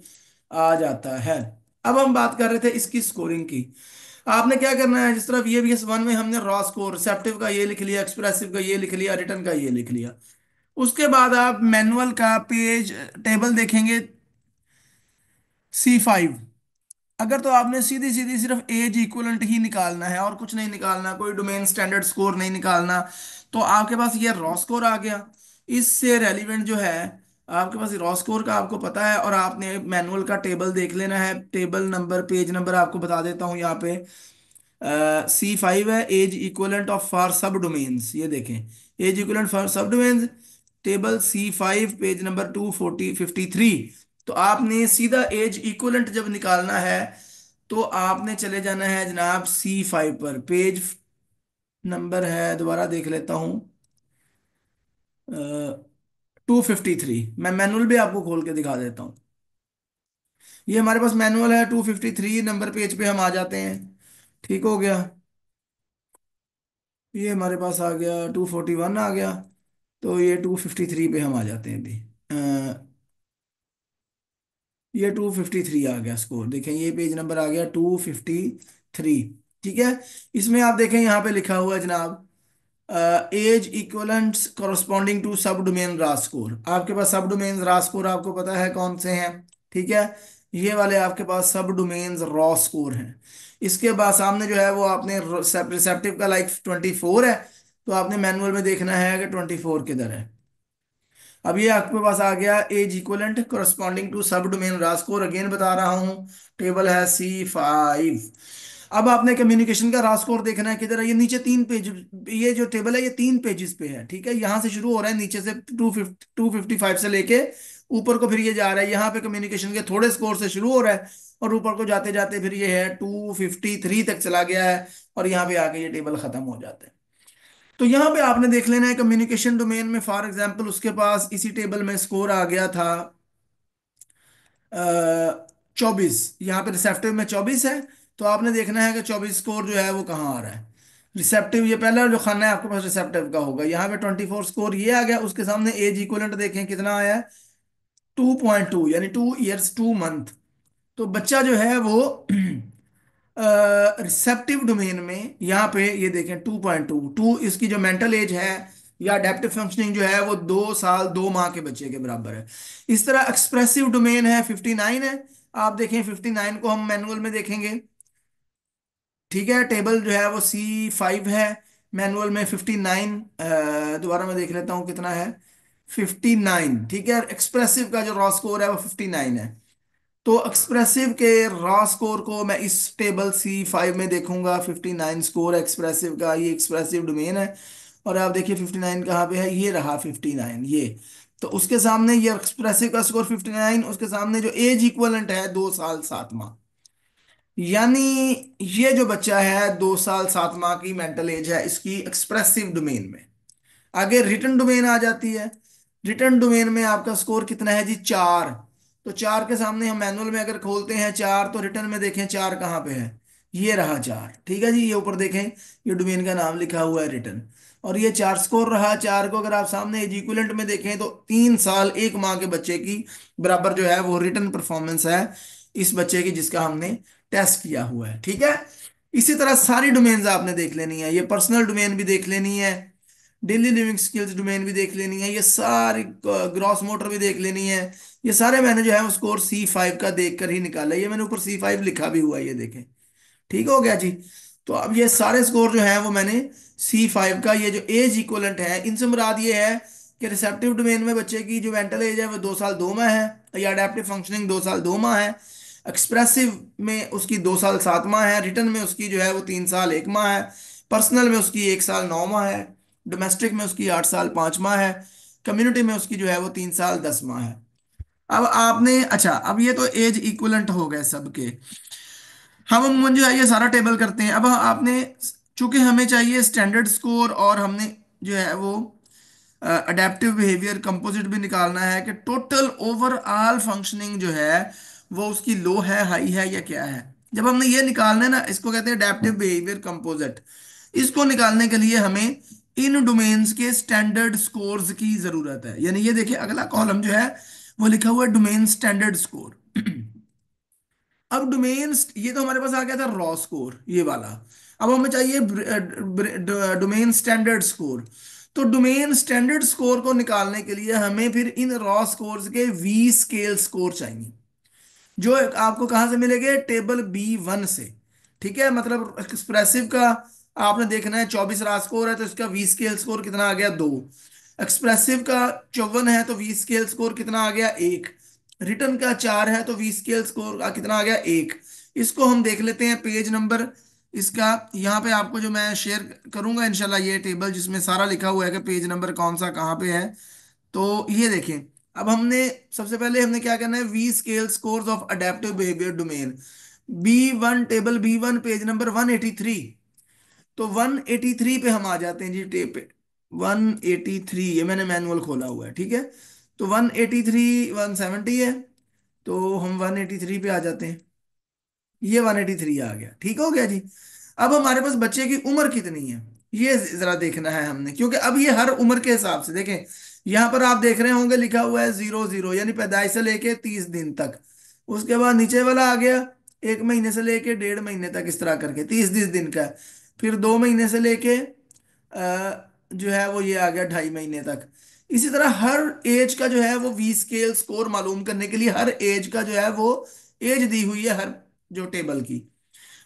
आ जाता है। अब हम बात कर रहे थे इसकी स्कोरिंग की। आपने क्या करना है, जिस तरह VABS 1 में हमने रॉ स्कोर रिसेप्टिव का ये लिख लिया, एक्सप्रेसिव का ये लिख लिया, रिटर्न का ये लिख लिया। उसके बाद आप मैनुअल का पेज टेबल देखेंगे, C5। अगर तो आपने सीधी सीधी सिर्फ एज इक्वलेंट ही निकालना है और कुछ नहीं निकालना, कोई डोमेन स्टैंडर्ड स्कोर नहीं निकालना, तो आपके पास ये रॉ स्कोर आ गया। इससे रेलिवेंट जो है आपके पास रॉ स्कोर का आपको पता है, और आपने मैनुअल का टेबल देख लेना है। टेबल नंबर, पेज नंबर आपको बता देता हूँ यहाँ पे। C5 है, as equivalent of for sub domains, ये देखें, as equivalent for sub domains, table C5 page number 253। तो आपने सीधा एज इक्वलेंट जब निकालना है तो आपने चले जाना है जनाब C5 पर। पेज नंबर है, दोबारा देख लेता हूं, 253। मैं मैनुअल भी आपको खोल के दिखा देता हूँ। ये हमारे पास मैनुअल है, 253 नंबर पेज पे हम आ जाते हैं। ठीक हो गया। ये हमारे पास आ गया, 241 आ गया। तो ये 253 पे हम आ जाते हैं अभी। ये 253 आ गया स्कोर, देखें ये पेज नंबर आ गया 253। ठीक है। इसमें आप देखें यहाँ पे लिखा हुआ है जनाब, एज इक्वलेंट्स कॉरस्पॉन्डिंग टू सब डोमेन रा स्कोर। आपके पास सब डोमेन रा स्कोर आपको पता है कौन से हैं। ठीक है। ये वाले आपके पास सब डोमेन रॉ स्कोर हैं। इसके बाद सामने जो है वो आपने रिसेप्टिव का लाइक 24 है, तो आपने मैनुअल में देखना है कि 24 किधर है। अब ये आपके पास आ गया एज इक्वलेंट कोरस्पॉन्डिंग टू सब डोमेन रास्कोर, अगेन बता रहा हूं, टेबल है C5। अब आपने कम्युनिकेशन का रास्कोर देखना है किधर है, ये नीचे 3 पेज, ये जो टेबल है ये 3 पेजेस पे है। ठीक है, यहां से शुरू हो रहा है नीचे से 255 से लेके ऊपर को फिर ये जा रहा है, यहाँ पे कम्युनिकेशन के थोड़े स्कोर से शुरू हो रहा है और ऊपर को जाते जाते फिर ये है 253 तक चला गया है, और यहाँ पे आके ये टेबल खत्म हो जाता है। तो यहां पे आपने देख लेना है कम्युनिकेशन डोमेन में, फॉर एग्जांपल उसके पास इसी टेबल में स्कोर आ गया था 24। यहाँ पे रिसेप्टिव में 24 है, तो आपने देखना है कि 24 स्कोर जो है वो कहाँ आ रहा है। रिसेप्टिव ये पहला जो खाना है आपके पास रिसेप्टिव का होगा, यहाँ पे 24 स्कोर ये आ गया। उसके सामने एज इक्वलेंट देखें कितना आया है, 2.2, यानी 2 ईयर्स 2 मंथ। तो बच्चा जो है वो रिसेप्टिव डोमेन में यहाँ पे ये देखें 2.2, टू इसकी जो मेंटल एज है या अडेप्टिव फंक्शनिंग जो है वो 2 साल 2 माह के बच्चे के बराबर है। इस तरह एक्सप्रेसिव डोमेन है 59 है। आप देखें 59 को हम मैनुअल में देखेंगे। ठीक है, टेबल जो है वो C5 है, मैनुअल में 59। दोबारा मैं देख लेता हूँ कितना है, 59। ठीक है, एक्सप्रेसिव का जो रॉ स्कोर है वो 59 है। तो एक्सप्रेसिव के रॉ स्कोर को मैं इस टेबल C5 में देखूंगा, 59 स्कोर एक्सप्रेसिव का, ये एक्सप्रेसिव डोमेन है। और आप देखिए 59 कहाँ पे है, ये रहा 59 ये। तो उसके सामने ये एक्सप्रेसिव का स्कोर 59, उसके सामने जो एज इक्वलेंट है 2 साल 7 माह, यानी ये जो बच्चा है 2 साल 7 माह की मेंटल एज है इसकी एक्सप्रेसिव डोमेन में। आगे रिटर्न डोमेन आ जाती है। रिटर्न डोमेन में आपका स्कोर कितना है जी, 4। तो 4 के सामने हम मैनुअल में अगर खोलते हैं 4, तो रिटर्न में देखें 4 कहाँ पे है, ये रहा 4। ठीक है जी, ये ऊपर देखें ये डोमेन का नाम लिखा हुआ है रिटर्न, और ये 4 स्कोर रहा। 4 को अगर आप सामने एज इक्विवेलेंट में देखें तो 3 साल 1 माह के बच्चे की बराबर जो है वो रिटर्न परफॉर्मेंस है इस बच्चे की जिसका हमने टेस्ट किया हुआ है। ठीक है। इसी तरह सारी डोमेन्स आपने देख लेनी है, ये पर्सनल डोमेन भी देख लेनी है, डेली लिविंग स्किल्स डोमेन भी देख लेनी है, ये सारी ग्रॉस मोटर भी देख लेनी है। ये सारे मैंने जो है वो स्कोर C5 का देख कर ही निकाला है, ये मैंने ऊपर C5 लिखा भी हुआ है, ये देखें। ठीक हो गया जी। तो अब ये सारे स्कोर जो है वो मैंने C5 का, ये जो एज इक्वलेंट है इनसे मुराद ये है कि रिसेप्टिव डोमेन में बच्चे की जो मेंटल एज है वो 2 साल 2 माह है, या अडेप्टिव फंक्शनिंग 2 साल 2 माह है। एक्सप्रेसिव में उसकी 2 साल 7 माह है, रिटर्न में उसकी जो है वो 3 साल 1 माह है, पर्सनल में उसकी 1 साल 9 माह है, डोमेस्टिक में उसकी 8 साल 5 माह है, कम्युनिटी में उसकी जो है वो 3 साल 10 माह है। अब आपने, अच्छा अब ये तो एज इक्वलेंट हो गए सबके। हम अमूमन जो है ये सारा टेबल करते हैं। अब आपने, चूंकि हमें चाहिए स्टैंडर्ड स्कोर और हमने जो है वो अडेप्टिव बिहेवियर कंपोजिट भी निकालना है कि टोटल ओवरऑल फंक्शनिंग जो है वो उसकी लो है हाई है या क्या है। जब हमने ये निकालना है ना, इसको कहते हैं अडेप्टिव बिहेवियर कंपोजिट। इसको निकालने के लिए हमें इन डोमेन्स के स्टैंडर्ड स्कोर्स की जरूरत है। यानी ये देखिए अगला कॉलम जो है वो लिखा हुआ है डोमेन स्टैंडर्ड स्कोर। अब डोमेन, ये तो हमारे पास आ गया था रॉ स्कोर ये वाला। अब हमें चाहिए डोमेन स्टैंडर्ड स्कोर। तो डोमेन स्टैंडर्ड स्कोर को निकालने के लिए हमें फिर इन रॉ स्कोर्स के वी स्केल स्कोर चाहिए, जो आपको कहां से मिलेंगे, टेबल B1 से। ठीक है, मतलब एक्सप्रेसिव का आपने देखना है 24 रहा स्कोर है तो इसका वी स्केल स्कोर कितना आ गया, 2। एक्सप्रेसिव का 54 है तो वी स्केल स्कोर कितना आ गया, 1। रिटर्न का 4 है तो वी स्केल स्कोर का कितना आ गया, 1। इसको हम देख लेते हैं पेज नंबर इसका, यहाँ पे आपको जो मैं शेयर करूंगा इंशाल्लाह ये टेबल जिसमें सारा लिखा हुआ है कि पेज नंबर कौन सा कहाँ पे है। तो ये देखें, अब हमने सबसे पहले हमने क्या करना है, we scale scores of adaptive behaviour domain, B1, table B1 page number 183। तो 183 पे हम आ जाते हैं जी, टेप पे 183, ये मैंने मैनुअल खोला हुआ है। ठीक है, तो 183 170 है, तो हम 183 पे आ जाते हैं। ये 183 आ गया, ठीक हो गया जी। अब हमारे पास बच्चे की उम्र कितनी है, ये जरा देखना है हमने, क्योंकि अब ये हर उम्र के हिसाब से देखें। यहां पर आप देख रहे होंगे लिखा हुआ है 00, यानी पैदाइश से लेके 30 दिन तक। उसके बाद नीचे वाला आ गया 1 महीने से लेके 1.5 महीने तक, इस तरह करके 30 30 दिन का है। फिर 2 महीने से लेके जो है वो ये आ गया 2.5 महीने तक। इसी तरह हर एज का जो है वो वी स्केल स्कोर मालूम करने के लिए हर एज का जो है वो एज दी हुई है हर जो टेबल की।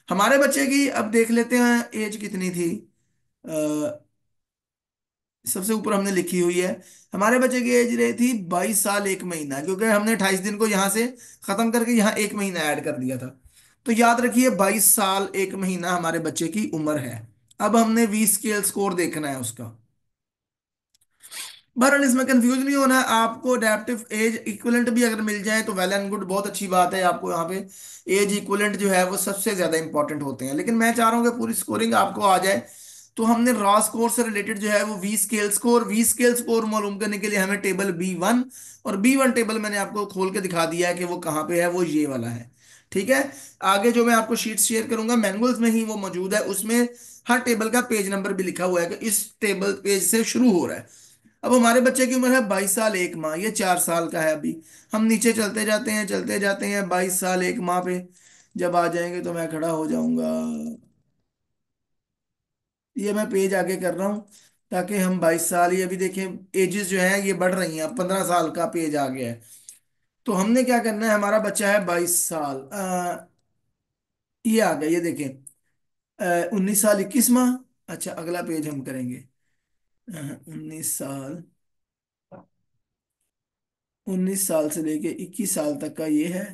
हमारे बच्चे की अब देख लेते हैं एज कितनी थी। अ, सबसे ऊपर हमने लिखी हुई है, हमारे बच्चे की एज रही थी 22 साल 1 महीना, क्योंकि हमने 28 दिन को यहां से खत्म करके यहाँ 1 महीना ऐड कर दिया था। तो याद रखिए 22 साल 1 महीना हमारे बच्चे की उम्र है। अब हमने वी स्केल स्कोर देखना है उसका। बहरहाल इसमें कंफ्यूज नहीं होना है आपको। अडेप्टिव एज इक्विवेलेंट भी अगर मिल जाए तो वेल एंड गुड, बहुत अच्छी बात है। आपको यहाँ पे एज इक्विवेलेंट जो है वो सबसे ज्यादा इंपॉर्टेंट होते हैं, लेकिन मैं चाह रहा हूँ कि पूरी स्कोरिंग आपको आ जाए। तो हमने रॉ स्कोर से रिलेटेड जो है वो वी स्केल स्कोर मालूम करने के लिए हमें टेबल B1, और B1 टेबल मैंने आपको खोल के दिखा दिया है कि वो कहाँ पे है, वो ये वाला है। ठीक है। आगे जो मैं आपको शीट शेयर करूंगा मैनुअल्स में ही वो मौजूद है, उसमें हर टेबल का पेज नंबर भी लिखा हुआ है कि इस टेबल पेज से शुरू हो रहा है। अब हमारे बच्चे की उम्र है 22 साल 1 माह, ये 4 साल का है अभी। हम नीचे चलते जाते हैं 22 साल 1 माह पे जब आ जाएंगे तो मैं खड़ा हो जाऊंगा। ये मैं पेज आगे कर रहा हूँ ताकि हम 22 साल, ये अभी देखें एजेस जो है ये बढ़ रही हैं, अब 15 साल का पेज आ गया है। तो हमने क्या करना है, हमारा बच्चा है 22 साल, ये आ गया, ये देखें 19 साल 21 माह। अच्छा अगला पेज हम करेंगे 19 साल, 19 साल से लेके 21 साल तक का ये है।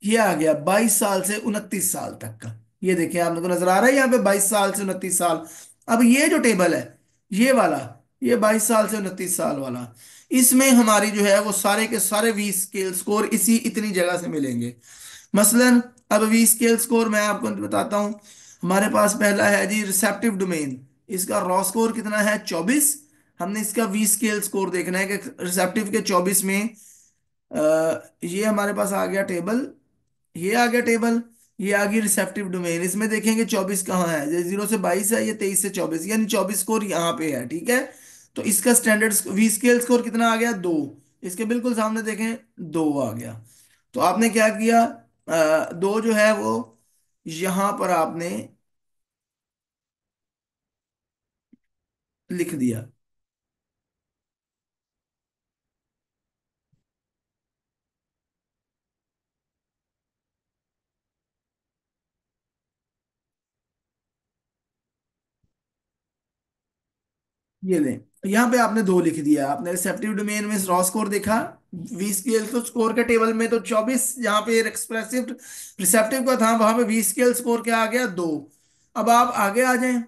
ये आ गया 22 साल से 29 साल तक का। ये देखिए आपने को नजर आ रहा है यहाँ पे 22 साल से 29 साल। अब ये जो टेबल है ये वाला, ये 22 साल से 29 साल वाला, इसमें हमारी जो है वो सारे के सारे वी स्केल स्कोर इसी इतनी जगह से मिलेंगे। मसलन अब वी स्केल स्कोर मैं आपको बताता हूँ। हमारे पास पहला है जी रिसेप्टिव डोमेन, इसका रॉ स्कोर कितना है 24। हमने इसका वी स्केल स्कोर देखना है कि रिसेप्टिव के 24 में ये हमारे पास आ गया टेबल, ये आ गया टेबल, ये आ गई रिसेप्टिव डोमेन। इसमें देखेंगे 24 कहाँ है, ये 0 से 22 है, ये 23 से 24, यानी 24 स्कोर यहाँ पे है। ठीक है। तो इसका स्टैंडर्ड वी स्केल स्कोर कितना आ गया 2। इसके बिल्कुल सामने देखें 2 आ गया। तो आपने क्या किया, 2 जो है वो यहां पर आपने लिख दिया। ये ले, यहाँ पे आपने 2 लिख दिया, आपने रिसेप्टिव डोमेन में रॉ स्कोर देखा। वी स्केल तो स्कोर के टेबल में तो 24, यहाँ पे एक्सप्रेसिव रिसेप्टिव का था, वहां पे वी स्केल स्कोर क्या आ गया 2। अब आप आगे आ जाएं,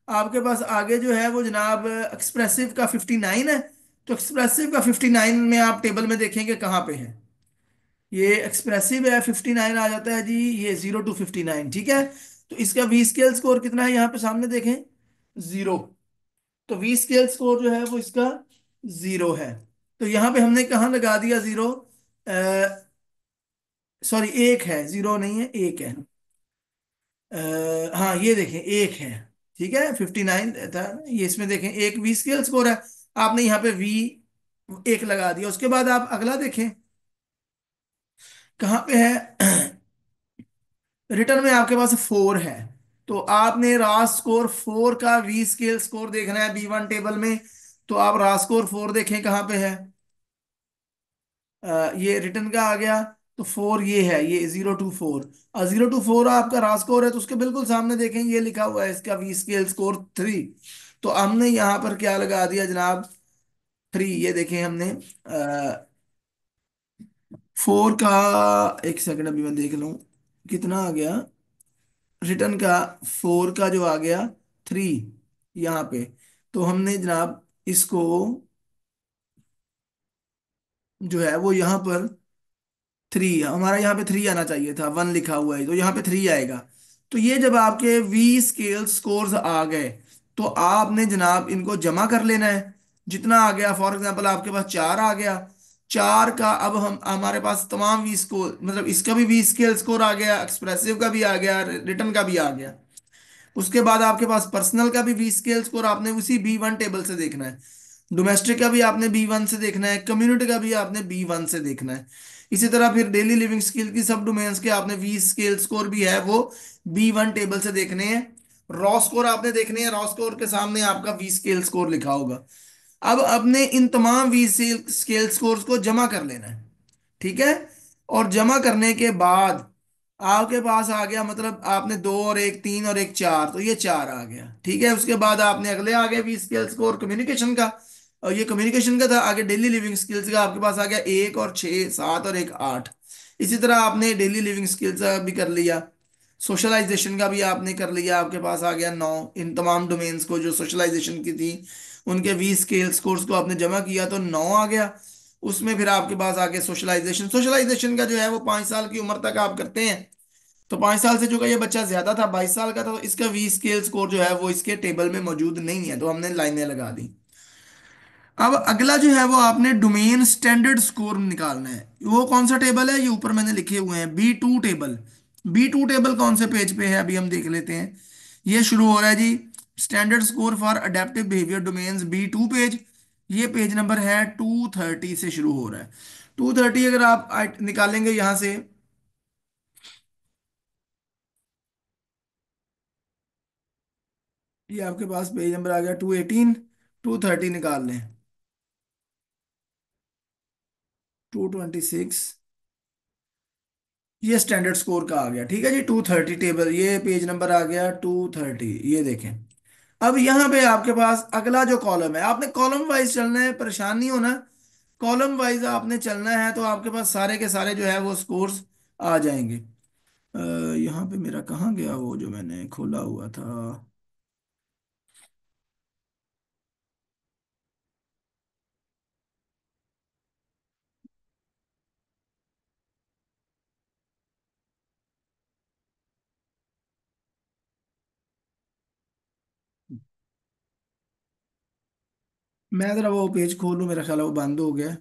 आपके पास आगे जो है वो जनाब एक्सप्रेसिव का 59 है। तो एक्सप्रेसिव का 59 में आप टेबल में देखेंगे कहाँ पे है, ये एक्सप्रेसिव है 59 आ जाता है जी, ये 0 to 59। ठीक है। तो इसका वी स्केल स्कोर कितना है यहाँ पे सामने देखें 0। तो वी स्केल स्कोर जो है वो इसका 0 है। तो यहाँ पे हमने कहाँ लगा दिया 0, सॉरी 1 है, 0 नहीं है 1 है। हाँ ये देखें 1 है। ठीक है 59 था, ये इसमें देखें एक वी स्केल स्कोर है। आपने यहाँ पे वी 1 लगा दिया। उसके बाद आप अगला देखें कहाँ पे है, रिटर्न में आपके पास 4 है। तो आपने रास स्कोर 4 का वी स्केल स्कोर देखना है B1 टेबल में। तो आप रास स्कोर 4 देखें कहाँ पे है, ये रिटर्न का आ गया। तो 4 ये है, ये 0 to 4, और 0 to 4 आपका रास स्कोर है, तो उसके बिल्कुल सामने देखें ये लिखा हुआ है इसका वी स्केल स्कोर 3। तो हमने यहाँ पर क्या लगा दिया जनाब 3। ये देखें हमने 4 का, एक सेकंड अभी मैं देख लूं कितना आ गया रिटर्न का। 4 का जो आ गया 3 यहाँ पे। तो हमने जनाब इसको जो है वो यहाँ पर 3, हमारा यहाँ पे 3 आना चाहिए था, 1 लिखा हुआ है तो यहाँ पे 3 आएगा। तो ये जब आपके वी स्केल स्कोर्स आ गए तो आपने जनाब इनको जमा कर लेना है। जितना आ गया, फॉर एग्जांपल आपके पास 4 आ गया, चार का अब हम हमारे पास तमाम वी स्कोर, मतलब इसका भी वी स्केल स्कोर आ गया, एक्सप्रेसिव का भी आ गया, रिटर्न का भी आ गया। उसके बाद आपके पास पर्सनल का भी वी स्केल स्कोर आपने उसी B1 टेबल से देखना है। डोमेस्टिक का भी आपने B1 से देखना है, कम्युनिटी का भी आपने B1 से देखना है। इसी तरह फिर डेली लिविंग स्किल की सब डोमेन्स के आपने वी स्केल स्कोर भी है वो B1 टेबल से देखने हैं। रॉ स्कोर आपने देखने हैं, रॉ स्कोर के सामने आपका वी स्केल स्कोर लिखा होगा। अब आपने इन तमाम वी स्केल स्कोर्स को जमा कर लेना है। ठीक है। और जमा करने के बाद आपके पास आ गया, मतलब आपने दो और एक तीन और एक चार, तो ये चार आ गया। ठीक है। उसके बाद आपने अगले आ गए वी स्किल स्कोर कम्युनिकेशन का, और ये कम्युनिकेशन का था। आगे डेली लिविंग स्किल्स का आपके पास आ गया एक और छः, सात और एक आठ। इसी तरह आपने डेली लिविंग स्किल्स का भी कर लिया, सोशलाइजेशन का भी आपने कर लिया, आपके पास आ गया नौ। इन तमाम डोमेन्स को जो सोशलाइजेशन की थी उनके वी स्केल स्कोर्स को आपने जमा किया तो नौ आ गया। उसमें फिर आपके पास आ गया सोशलाइजेशन। सोशलाइजेशन का जो है वो 5 साल की उम्र तक आप करते हैं। तो 5 साल से जो का ये बच्चा ज्यादा था, 22 साल का था, तो इसका वी स्केल स्कोर जो है वो इसके टेबल में मौजूद नहीं है, तो हमने लाइनें लगा दी। अब अगला जो है वो आपने डोमेन स्टैंडर्ड स्कोर निकालना है। वो कौन सा टेबल है, ये ऊपर मैंने लिखे हुए हैं B2 टेबल। B2 टेबल कौन से पेज पे है अभी हम देख लेते हैं। ये शुरू हो रहा है जी, standard score for adaptive behaviour domains B2 page. ये पेज नंबर है 230 से शुरू हो रहा है। 230 अगर आप निकालेंगे यहां से, ये आपके पास पेज नंबर आ गया 218। 230 निकाल लें, 226। ये स्टैंडर्ड स्कोर का आ गया। ठीक है जी, 230 टेबल, ये पेज नंबर आ गया 230, ये देखें। अब यहाँ पे आपके पास अगला जो कॉलम है, आपने कॉलम वाइज चलना है, परेशान नहीं होना। कॉलम वाइज आपने चलना है तो आपके पास सारे के सारे जो है वो स्कोर्स आ जाएंगे। अ, यहाँ पे मेरा कहाँ गया वो जो मैंने खोला हुआ था। मैं जरा वो पेज खोलूँ, मेरा ख्याल है वो बंद हो गया है।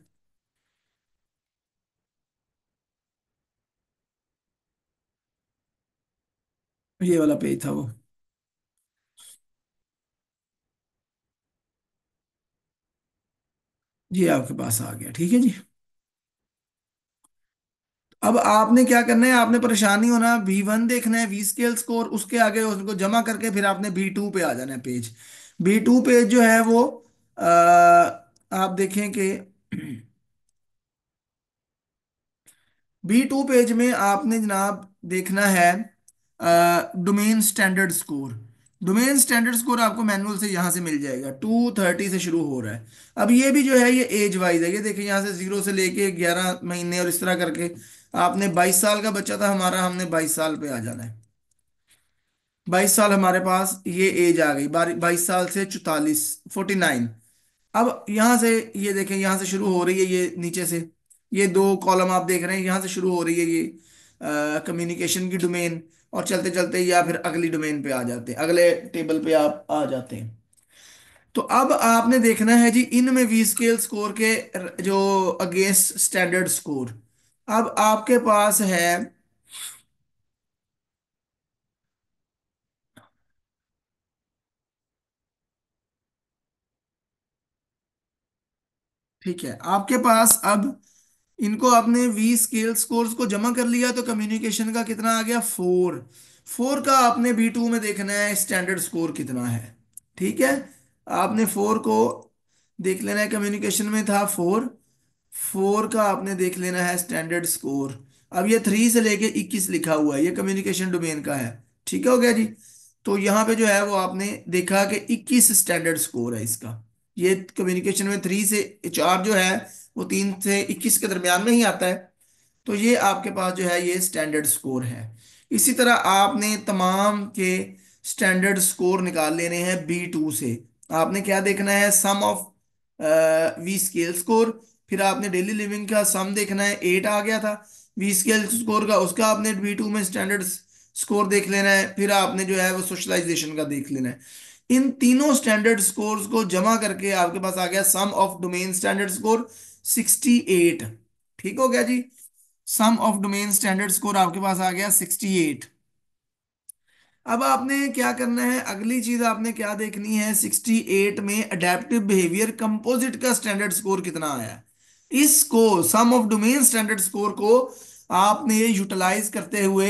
ये वाला पेज था वो, ये आपके पास आ गया। ठीक है जी। अब आपने क्या करना है, आपने परेशान नहीं होना, V1 देखना है वी स्केल स्कोर, उसके आगे उनको जमा करके फिर आपने B2 पे आ जाना है पेज। B2 पेज जो है वो आप देखें कि B2 पेज में आपने जनाब देखना है domain standard score. Domain standard score आपको मैनुअल से यहाँ से मिल जाएगा, 230 से शुरू हो रहा है। अब ये भी जो है ये एज वाइज है, ये देखिए यहाँ से 0 से लेके 11 महीने और इस तरह करके। आपने 22 साल का बच्चा था हमारा, हमने 22 साल पे आ जाना है। 22 साल हमारे पास ये एज आ गई, 22 साल से 44, 49। अब यहाँ से ये देखें, यहाँ से शुरू हो रही है ये नीचे से, ये दो कॉलम आप देख रहे हैं, यहाँ से शुरू हो रही है ये कम्युनिकेशन की डोमेन। और चलते चलते या फिर अगली डोमेन पे आ जाते हैं, अगले टेबल पे आप आ जाते हैं। तो अब आपने देखना है जी इनमें वी स्केल स्कोर के जो अगेंस्ट स्टैंडर्ड स्कोर। अब आपके पास है, ठीक है, आपके पास अब इनको आपने वी स्केल स्कोर्स को जमा कर लिया तो कम्युनिकेशन का कितना आ गया, 4। 4 का आपने B2 में देखना है स्टैंडर्ड स्कोर कितना है। ठीक है। आपने 4 को देख लेना है, कम्युनिकेशन में था 4। 4 का आपने देख लेना है स्टैंडर्ड स्कोर। अब ये 3 से लेके 21 लिखा हुआ है, ये कम्युनिकेशन डोमेन का है। ठीक है, हो गया जी। तो यहाँ पे जो है वो आपने देखा कि 21 स्टैंडर्ड स्कोर है इसका। ये कम्युनिकेशन में 3 से 4 जो है वो 3 से 21 के दरमियान में ही आता है। तो ये आपके पास जो है ये स्टैंडर्ड स्कोर है। इसी तरह आपने तमाम के स्टैंडर्ड स्कोर निकाल लेने हैं B2 से। आपने क्या देखना है, सम ऑफ वी स्केल स्कोर। फिर आपने डेली लिविंग का सम देखना है, 8 आ गया था। वी स्केल स्कोर का उसका आपने B2 में स्टैंडर्ड स्कोर देख लेना है। फिर आपने जो है वो सोशलाइजेशन का देख लेना है। इन तीनों स्टैंडर्ड स्कोर्स को जमा करके आपके पास आ गया सम ऑफ डोमेन स्टैंडर्ड स्कोर। 68। ठीक हो गया जी। सम ऑफ डोमेन स्टैंडर्ड स्कोर आपके पास आ गया 68। अब आपने क्या करना है, अगली चीज आपने क्या देखनी है, 68 में अडेप्टिव बिहेवियर कंपोजिट का स्टैंडर्ड स्कोर कितना आया है। इसको, सम ऑफ डोमेन स्टैंडर्ड स्कोर को आपने यूटिलाइज करते हुए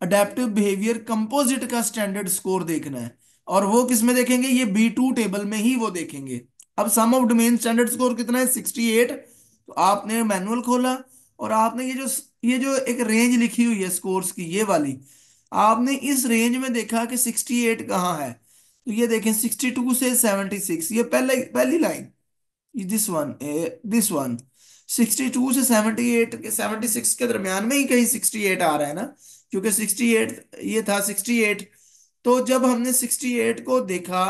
अडेप्टिव बिहेवियर कंपोजिट का स्टैंडर्ड स्कोर देखना है। और वो किस में देखेंगे, ये B2 टेबल में ही वो देखेंगे। अब सम ऑफ डोमेन स्टैंडर्ड स्कोर कितना है, 68। तो आपने मैनुअल खोला और आपने ये जो एक रेंज लिखी हुई है स्कोर्स की, ये वाली, आपने इस रेंज में देखा कि 68 कहाँ है। तो ये देखें 62 से 76, ये पहले पहली लाइन, दिस वन 62 से 78 के 76 के दरमियान में ही कहीं 68 आ रहा है ना, क्योंकि 68 ये था 68। तो जब हमने 68 को देखा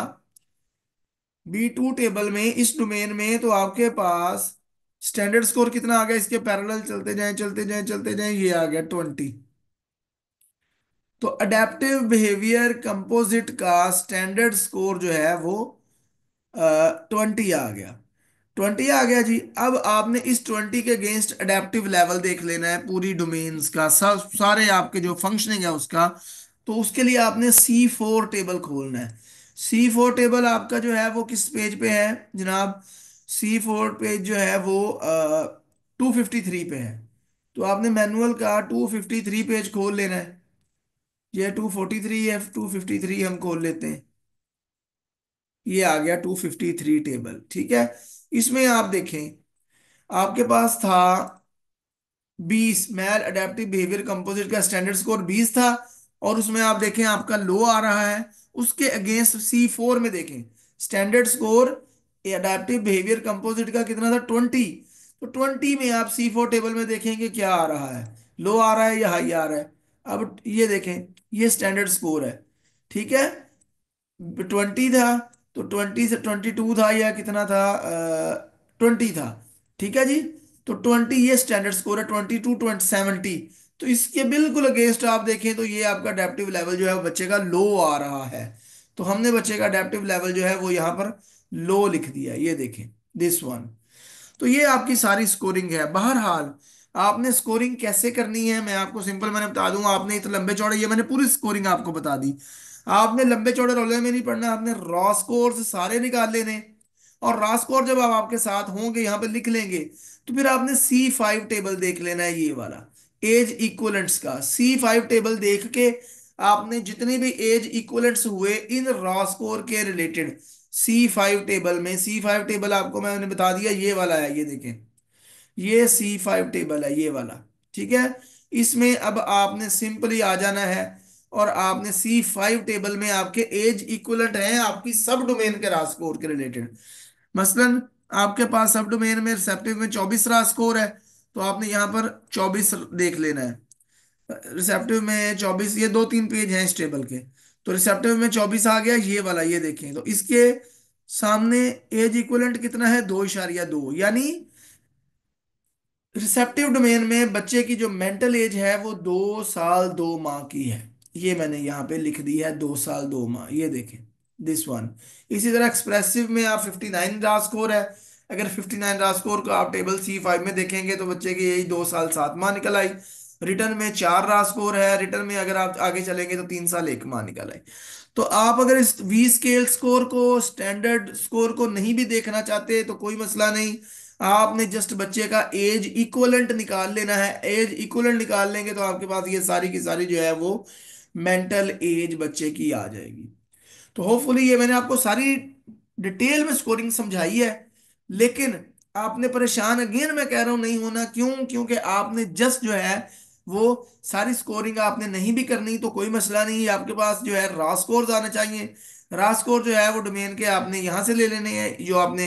B2 टेबल में इस डोमेन में, तो आपके पास स्टैंडर्ड स्कोर कितना आ गया, इसके पैरेलल चलते जाएं चलते जाएं चलते जाएं, ये आ गया 20। तो अडेप्टिव बिहेवियर कंपोजिट का स्टैंडर्ड स्कोर जो है वो 20 आ गया। 20 आ गया जी। अब आपने इस 20 के अगेंस्ट अडेप्टिव लेवल देख लेना है पूरी डोमेन्स का, सब सारे आपके जो फंक्शनिंग है उसका। तो उसके लिए आपने C4 टेबल खोलना है। C4 टेबल आपका जो है वो किस पेज पे है जनाब, C4 पेज जो है वो 253 पे है। तो आपने मैनुअल का 253 पेज खोल लेना है। ये 243 है, 253 हम खोल लेते हैं। ये आ गया 253 टेबल, ठीक है। इसमें आप देखें, आपके पास था 20, मैल अडेप्टिव बिहेवियर कंपोजिट का स्टैंडर्ड स्कोर 20 था। और उसमें आप देखें आपका लो आ रहा है। उसके अगेंस्ट C4 में देखें standard score adaptive behaviour composite का कितना था, 20। तो 20 में आप C4 टेबल में देखेंगे क्या आ रहा है, लो आ रहा है या हाई आ रहा है। अब ये देखें, ये स्टैंडर्ड स्कोर है, ठीक है। 20 था, तो 20 से 22 था या कितना था, 20 था, ठीक है जी। तो 20 ये स्टैंडर्ड स्कोर है, 22 to 70। तो इसके बिल्कुल अगेंस्ट आप देखें तो ये आपका अडेप्टिव लेवल जो है वो बच्चे का लो आ रहा है। तो हमने बच्चे का अडेप्टिव लेवल जो है वो यहाँ पर लो लिख दिया, ये देखें, दिस वन। तो ये आपकी सारी स्कोरिंग है। बहरहाल आपने स्कोरिंग कैसे करनी है मैं आपको सिंपल मैंने बता दूंगा। आपने इतना लंबे चौड़े, ये मैंने पूरी स्कोरिंग आपको बता दी। आपने लंबे चौड़े रोले में नहीं पढ़ना, आपने रॉ स्कोर सारे निकाल लेने। और रॉ स्कोर जब आप आपके साथ होंगे यहाँ पे लिख लेंगे, तो फिर आपने C5 टेबल देख लेना है, ये वाला एज इक्वलेंट्स का C5 टेबल देख के आपने जितने भी एज इक्वलेंट्स हुए इन रॉ स्कोर के रिलेटेड C5 टेबल में, C5 टेबल आपको मैंने बता दिया ये वाला है, ये देखें, ये C5 टेबल है ये वाला, ठीक है। इसमें अब आपने सिंपली आ जाना है और आपने C5 टेबल में आपके एज इक्वलेंट हैं आपकी सब डोमेन के राज स्कोर के रिलेटेड। मसलन आपके पास सब डोमेन में रिसेप्टिव में 24 राज स्कोर है, तो आपने यहाँ पर 24 देख लेना है। रिसेप्टिव में 24, ये दो तीन पेज हैं इस टेबल के। तो रिसेप्टिव में 24 आ गया ये वाला, ये देखें, तो इसके सामने एज इक्वलेंट कितना है, 2.2, यानी रिसेप्टिव डोमेन में बच्चे की जो मेंटल एज है वो 2 साल 2 माह की है। ये मैंने यहाँ पे लिख दी है 2 साल 2 माह, ये देखें, दिस वन। इसी तरह एक्सप्रेसिव में आप 59 राज स्कोर है। अगर 59 राज स्कोर को आप टेबल C5 में देखेंगे तो बच्चे की यही 2 साल 7 माह निकल आई। रिटर्न में 4 राज स्कोर है, रिटर्न में अगर आप आगे चलेंगे तो 3 साल 1 माह निकल आई। तो आप अगर इस V स्केल स्कोर को, स्टैंडर्ड स्कोर को नहीं भी देखना चाहते तो कोई मसला नहीं। आपने जस्ट बच्चे का एज इक्वलेंट निकाल लेना है। एज इक्वलेंट निकाल लेंगे तो आपके पास ये सारी की सारी जो है वो मेंटल एज बच्चे की आ जाएगी। तो होपफुली ये मैंने आपको सारी डिटेल में स्कोरिंग समझाई है। लेकिन आपने परेशान, अगेन मैं कह रहा हूं, नहीं होना। क्यों? क्योंकि आपने जस्ट जो है वो सारी स्कोरिंग आपने नहीं भी करनी तो कोई मसला नहीं, आपके पास जो है रॉ स्कोर आने चाहिए। रॉ स्कोर जो है वो डोमेन के आपने यहां से ले लेने हैं, जो आपने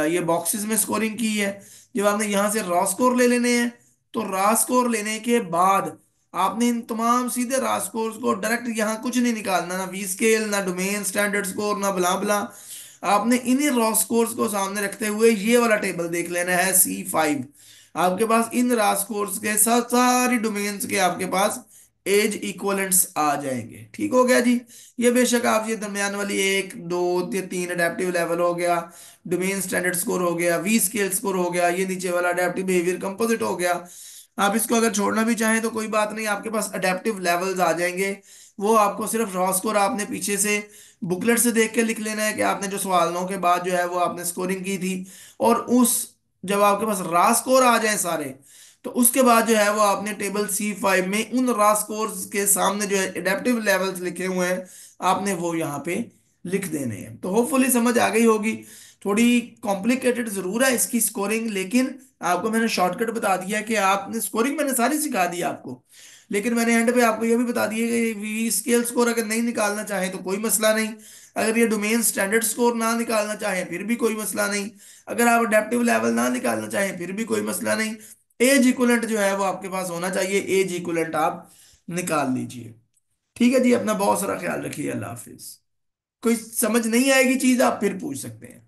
ये बॉक्सेस में स्कोरिंग की है, जब आपने यहां से रॉ स्कोर ले लेने हैं। तो रॉ स्कोर लेने के बाद आपने इन तमाम सीधे रॉ स्कोर्स को डायरेक्ट, यहाँ कुछ नहीं निकालना, ना वी स्केल, ना डोमेन स्टैंडर्ड स्कोर, ना बला बला। आपने इन्हीं रॉ स्कोर्स को सामने रखते हुए ये वाला टेबल देख लेना है C5। आपके पास इन रॉ स्कोर्स के साथ सारी डोमेन्स के आपके पास एज इक्वलेंट्स आ जाएंगे। ठीक हो गया जी। ये बेशक आप ये दरमियान वाली एक दो या तीन अडेप्टिव लेवल हो गया, डोमेन स्टैंडर्ड स्कोर हो गया, वी स्केल स्कोर हो गया, ये नीचे वाला अडेप्टिव बिहेवियर कंपोजिट हो गया। आप इसको अगर छोड़ना भी चाहें तो कोई बात नहीं, आपके पास अडेप्टिव लेवल्स आ जाएंगे। वो आपको सिर्फ रॉ स्कोर आपने पीछे से बुकलेट से देख के लिख लेना है कि आपने जो सवालों के बाद जो है वो आपने स्कोरिंग की थी। और उस जब आपके पास रॉ स्कोर आ जाए सारे, तो उसके बाद जो है वो आपने टेबल C5 में उन रॉ स्कोर्स के सामने जो है एडेप्टिव लेवल्स लिखे हुए हैं, आपने वो यहाँ पे लिख देने हैं। तो होपफुली समझ आ गई होगी। थोड़ी कॉम्प्लिकेटेड जरूर है इसकी स्कोरिंग, लेकिन आपको मैंने शॉर्टकट बता दिया कि आपने स्कोरिंग मैंने सारी सिखा दी आपको। लेकिन मैंने एंड पे आपको ये भी बता दिया कि वी स्केल स्कोर अगर नहीं निकालना चाहे तो कोई मसला नहीं। अगर ये डोमेन स्टैंडर्ड स्कोर ना निकालना चाहे फिर भी कोई मसला नहीं। अगर आप अडेप्टिव लेवल ना निकालना चाहें फिर भी कोई मसला नहीं। एज इक्वलेंट जो है वो आपके पास होना चाहिए, एज इक्वलेंट आप निकाल लीजिए। ठीक है जी, अपना बहुत सारा ख्याल रखिए। अल्लाह हाफिज। कोई समझ नहीं आएगी चीज आप फिर पूछ सकते हैं।